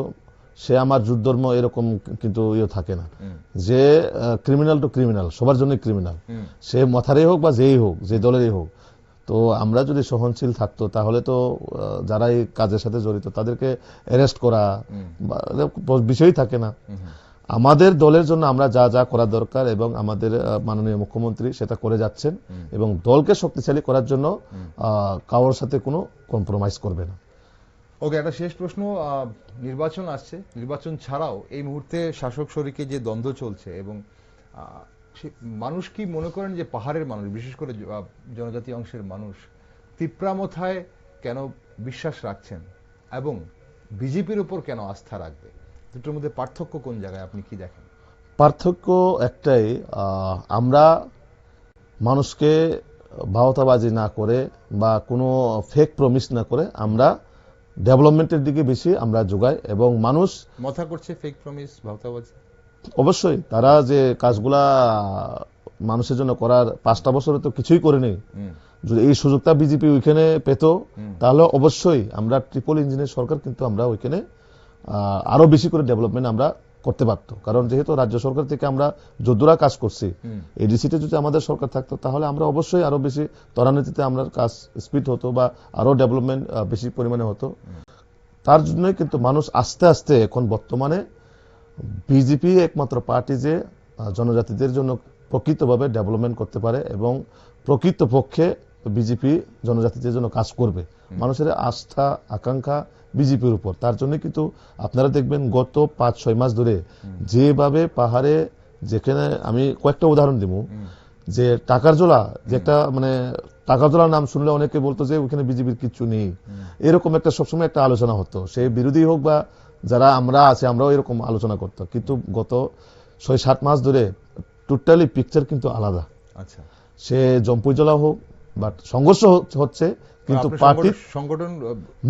সে আমার জোট ধর্ম এরকম কিন্তু থাকে না যে ক্রিমিনাল টু ক্রিমিনাল, সবার জন্য ক্রিমিনাল, সে মাথারই হোক বা যেই হোক, যে দলেরই হোক। তো আমরা যদি সহনশীল থাকতো তাহলে তো যারা এই কাজের সাথে জড়িত তাদেরকে অ্যারেস্ট করা বিষয়ই থাকে না। আমাদের দলের জন্য আমরা যা যা করা দরকার এবং আমাদের মাননীয় মুখ্যমন্ত্রী সেটা করে যাচ্ছেন এবং দলকে শক্তিশালী করার জন্য কারোর সাথে কোনো কম্প্রোমাইজ করবে না। ওকে, একটা শেষ প্রশ্ন। নির্বাচন আসছে, নির্বাচন ছাড়াও এই মুহূর্তে শাসক শরিকে যে দ্বন্দ্ব চলছে এবং মানুষ কি মনে করেন যে পাহাড়ের মানুষ, বিশেষ করে জনজাতি অংশের মানুষ তিপ্রামথায় কেন বিশ্বাস রাখছেন এবং বিজেপির উপর কেন আস্থা রাখবে? দুটোর মধ্যে পার্থক্য কোন জায়গায়, আপনি কি দেখেন? পার্থক্য একটাই, আমরা মানুষকে ভাওতাবাজি না করে বা কোনো ফেক প্রমিস না করে আমরা ডেভেলপমেন্টের দিকে বেশি আমরা যোগাই এবং মানুষ মাথা করছে ফেক প্রমিস, ভাওতাবাজি। অবশ্যই তারা যে কাজগুলা মানুষের জন্য করার 5টা বছরে তো কিছুই করেনি। যদি এই সুযোগটা বিজেপি ওইখানে পেত তাহলে অবশ্যই আমরা ট্রিপল ইঞ্জিনের সরকার কিন্তু আমরা ওইখানে আরো বেশি করে ডেভেলপমেন্ট আমরা করতে পারতো। কারণ যেহেতু রাজ্য সরকার থেকে আমরা যোদ্ধরা কাজ করছি, এডিসিতে যদি আমাদের সরকার থাকতো তাহলে আমরা অবশ্যই আরো বেশি ত্বরান্বিত আমরা কাজ স্পিড হতো বা আরো ডেভেলপমেন্ট বেশি পরিমাণে হতো। তার জন্যই কিন্তু মানুষ আস্তে আস্তে এখন বর্তমানে বিজেপি একমাত্র পার্টি যে জনজাতিদের জন্য প্রকৃতভাবে ডেভেলপমেন্ট করতে পারে এবং প্রকৃতপক্ষে বিজেপি জনজাতিদের জন্য কাজ করবে। মানুষের আস্থা আকাঙ্ক্ষা বিজেপির উপর। তার জন্য কিন্তু আপনারা দেখবেন গত 5-6 মাস ধরে যেভাবে পাহাড়ে, যেখানে আমি কয়েকটা উদাহরণ দিব, যে টাকার জোলা, যে একটা মানে টাকার জোলার নাম শুনলে অনেকে বলতো যে ওখানে বিজেপির কিচ্ছু নেই, এরকম একটা সবসময় একটা আলোচনা হতো। সে বিরোধী হোক বা যারা আমরা আছে আমরাও এরকম আলোচনা করতো, কিন্তু গত 6-7 মাস ধরে টোটালি পিকচার কিন্তু আলাদা। আচ্ছা, সে জম্পুজলা হোক বাট সংঘর্ষ হচ্ছে, কিন্তু আপনার পার্টি সংগঠন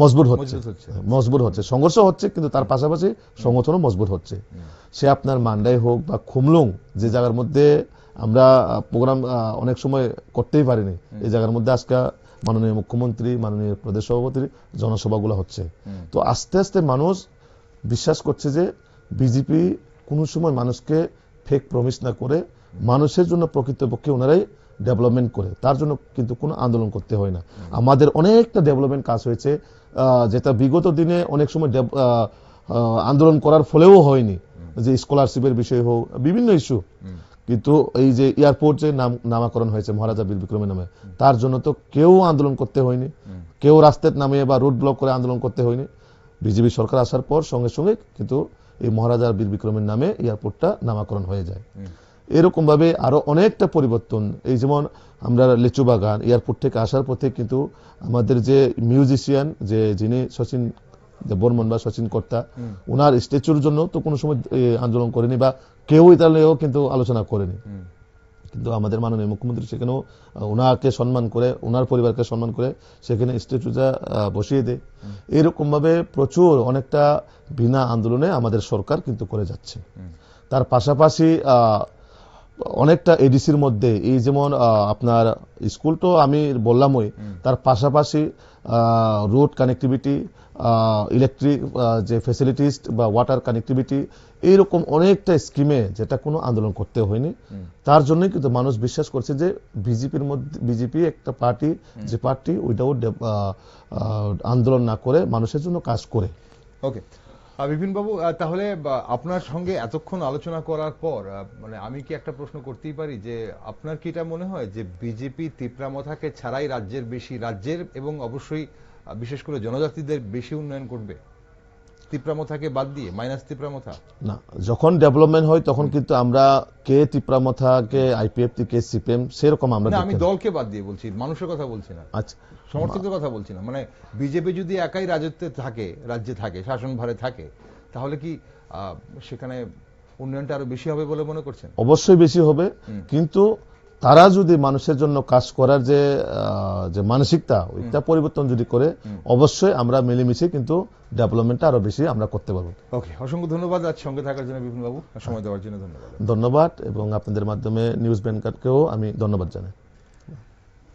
মজবুত হচ্ছে, মজবুত হচ্ছে। মজবুত হচ্ছে, সংঘর্ষ হচ্ছে, কিন্তু তার পাশাপাশি সংগঠনও মজবুত হচ্ছে। সে আপনার মান্ডাই হোক বা খুমলুং, যে জায়গার মধ্যে আমরা প্রোগ্রাম অনেক সময় করতেই পারিনি, এই জায়গার মধ্যে আজকে মাননীয় মুখ্যমন্ত্রী, মাননীয় প্রদেশ সভাপতির জনসভাগুলো হচ্ছে। তো আস্তে আস্তে মানুষ বিশ্বাস করছে যে বিজেপি কোনো সময় মানুষকে ফেক প্রমিস না করে মানুষের জন্য প্রকৃতপক্ষে ওনারাই ডেভেলপমেন্ট করে, তার জন্য কিন্তু কোনো আন্দোলন করতে হয় না। আমাদের অনেকটা ডেভেলপমেন্ট কাজ হয়েছে, যেটা বিগত দিনে অনেক সময় আন্দোলন করার ফলেও হয়নি, যে স্কলারশিপের বিষয় হোক, বিভিন্ন ইস্যু। কিন্তু এই যে এয়ারপোর্ট যে নামকরণ হয়েছে মহারাজা বীর বিক্রমের নামে, তার জন্য তো কেউ আন্দোলন করতে হয়নি, কেউ রাস্তায় নামিয়ে বা রোড ব্লক করে আন্দোলন করতে হয়নি। বিজেপি সরকার আসার পর সঙ্গে সঙ্গে কিন্তু এই মহারাজা বীর বিক্রমের নামে এয়ারপোর্টটা নামকরণ হয়ে যায়। এরকম ভাবে আরো অনেকটা পরিবর্তন, এই যেমন আমরা লিচু বাগান এয়ারপোর্ট থেকে আসার পথে কিন্তু আমাদের যে মিউজিশিয়ান, যে যিনি সচিন বর্মন বা সচিন কর্তা, ওনার স্ট্যাচুর জন্য তো কোনো সময় আন্দোলন করেনি বা কেউ ইতালিও কিন্তু আলোচনা করেনি, কিন্তু আমাদের মাননীয় মুখ্যমন্ত্রী সেখানেও ওনাকে সম্মান করে, ওনার পরিবারকে সম্মান করে সেখানে স্ট্যাচুটা বসিয়ে দেয়। এরকম ভাবে প্রচুর অনেকটা বিনা আন্দোলনে আমাদের সরকার কিন্তু করে যাচ্ছে। তার পাশাপাশি অনেকটা এডিসির মধ্যে এই যেমন আপনার স্কুল তো আমি বললামই, তার পাশাপাশি রোড কানেক্টিভিটি, ইলেকট্রিক যে ফ্যাসিলিটিস বা ওয়াটার কানেক্টিভিটি, এইরকম অনেকটা স্কিমে যেটা কোনো আন্দোলন করতে হয়নি। তার জন্যই কিন্তু মানুষ বিশ্বাস করছে যে বিজেপির মধ্যে, বিজেপি একটা পার্টি, যে পার্টি উইদাউট আন্দোলন না করে মানুষের জন্য কাজ করে। ওকে বিপিন বাবু, তাহলে আপনার সঙ্গে এতক্ষণ আলোচনা করার পর মানে আমি কি একটা প্রশ্ন করতেই পারি যে আপনার কি এটা মনে হয় যে বিজেপি তিপ্রামথাকে ছাড়াই রাজ্যের এবং অবশ্যই বিশেষ করে জনজাতিদের বেশি উন্নয়ন করবে, তিপ্রামথাকে বাদ দিয়ে, মাইনাস তিপ্রামথা? না, যখন ডেভেলপমেন্ট হয় তখন কিন্তু আমরা কে তিপ্রামথা, কে আইপিএফটি, কে সিপিএম সেরকম আমরা আমি দলকে বাদ দিয়ে বলছি, মানুষের কথা বলছি না, আচ্ছা সমর্থকদের কথা বলছি না। মানে বিজেপি যদি একাই রাজ্যে থাকে, শাসনভারে থাকে, তাহলে কি সেখানে উন্নয়নটা আরো বেশি হবে বলে মনে করছেন? অবশ্যই বেশি হবে, কিন্তু তারা যদি মানুষের জন্য কাজ করার যে মানসিকতা, ওইটা পরিবর্তন যদি করে, অবশ্যই আমরা মিলেমিশে কিন্তু ডেভেলপমেন্টটা আরো বেশি আমরা করতে পারবো। ওকে, অসংখ্য ধন্যবাদ আজ সঙ্গে থাকার জন্য বিপিন বাবু, সময় দেওয়ার জন্য ধন্যবাদ। ধন্যবাদ, এবং আপনাদের মাধ্যমে নিউজ ব্যাংকারকেও আমি ধন্যবাদ জানাই।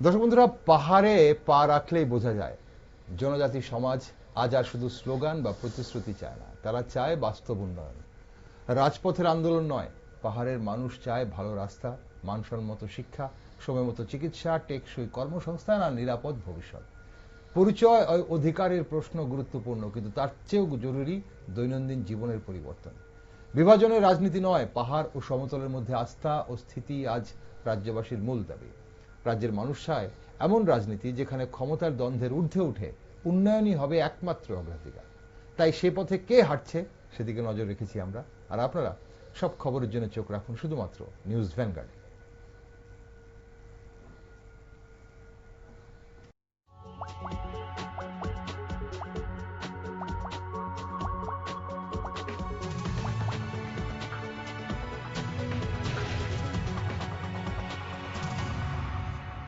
দর্শক বন্ধুরা, পাহাড়ে পা রাখলেই বোঝা যায় জনজাতি সমাজ আজ আর শুধু স্লোগান বা প্রতিশ্রুতি চায় না, তারা চায় বাস্তব উন্নয়ন। রাজপথের আন্দোলন নয়, পাহাড়ের মানুষ চায় ভালো রাস্তা, মানসম্মত শিক্ষা, সময় মতো চিকিৎসা, টেকসই কর্মসংস্থান আর নিরাপদ ভবিষ্যৎ। পরিচয় ও অধিকারের প্রশ্ন গুরুত্বপূর্ণ, কিন্তু তার চেয়েও জরুরি দৈনন্দিন জীবনের পরিবর্তন। বিভাজনের রাজনীতি নয়, পাহাড় ও সমতলের মধ্যে আস্থা ও স্থিতি আজ রাজ্যবাসীর মূল দাবি। রাজ্যের মানুষ চায় এমন রাজনীতি যেখানে ক্ষমতার দ্বন্দ্বের ঊর্ধ্বে উঠে উন্নয়নই হবে একমাত্র অগ্রাধিকার। তাই সে পথে কে হাঁটছে সেদিকে নজর রেখেছি আমরা, আর আপনারা সব খবরের জন্য চোখ রাখুন শুধুমাত্র নিউজ ভ্যানগার্ডে।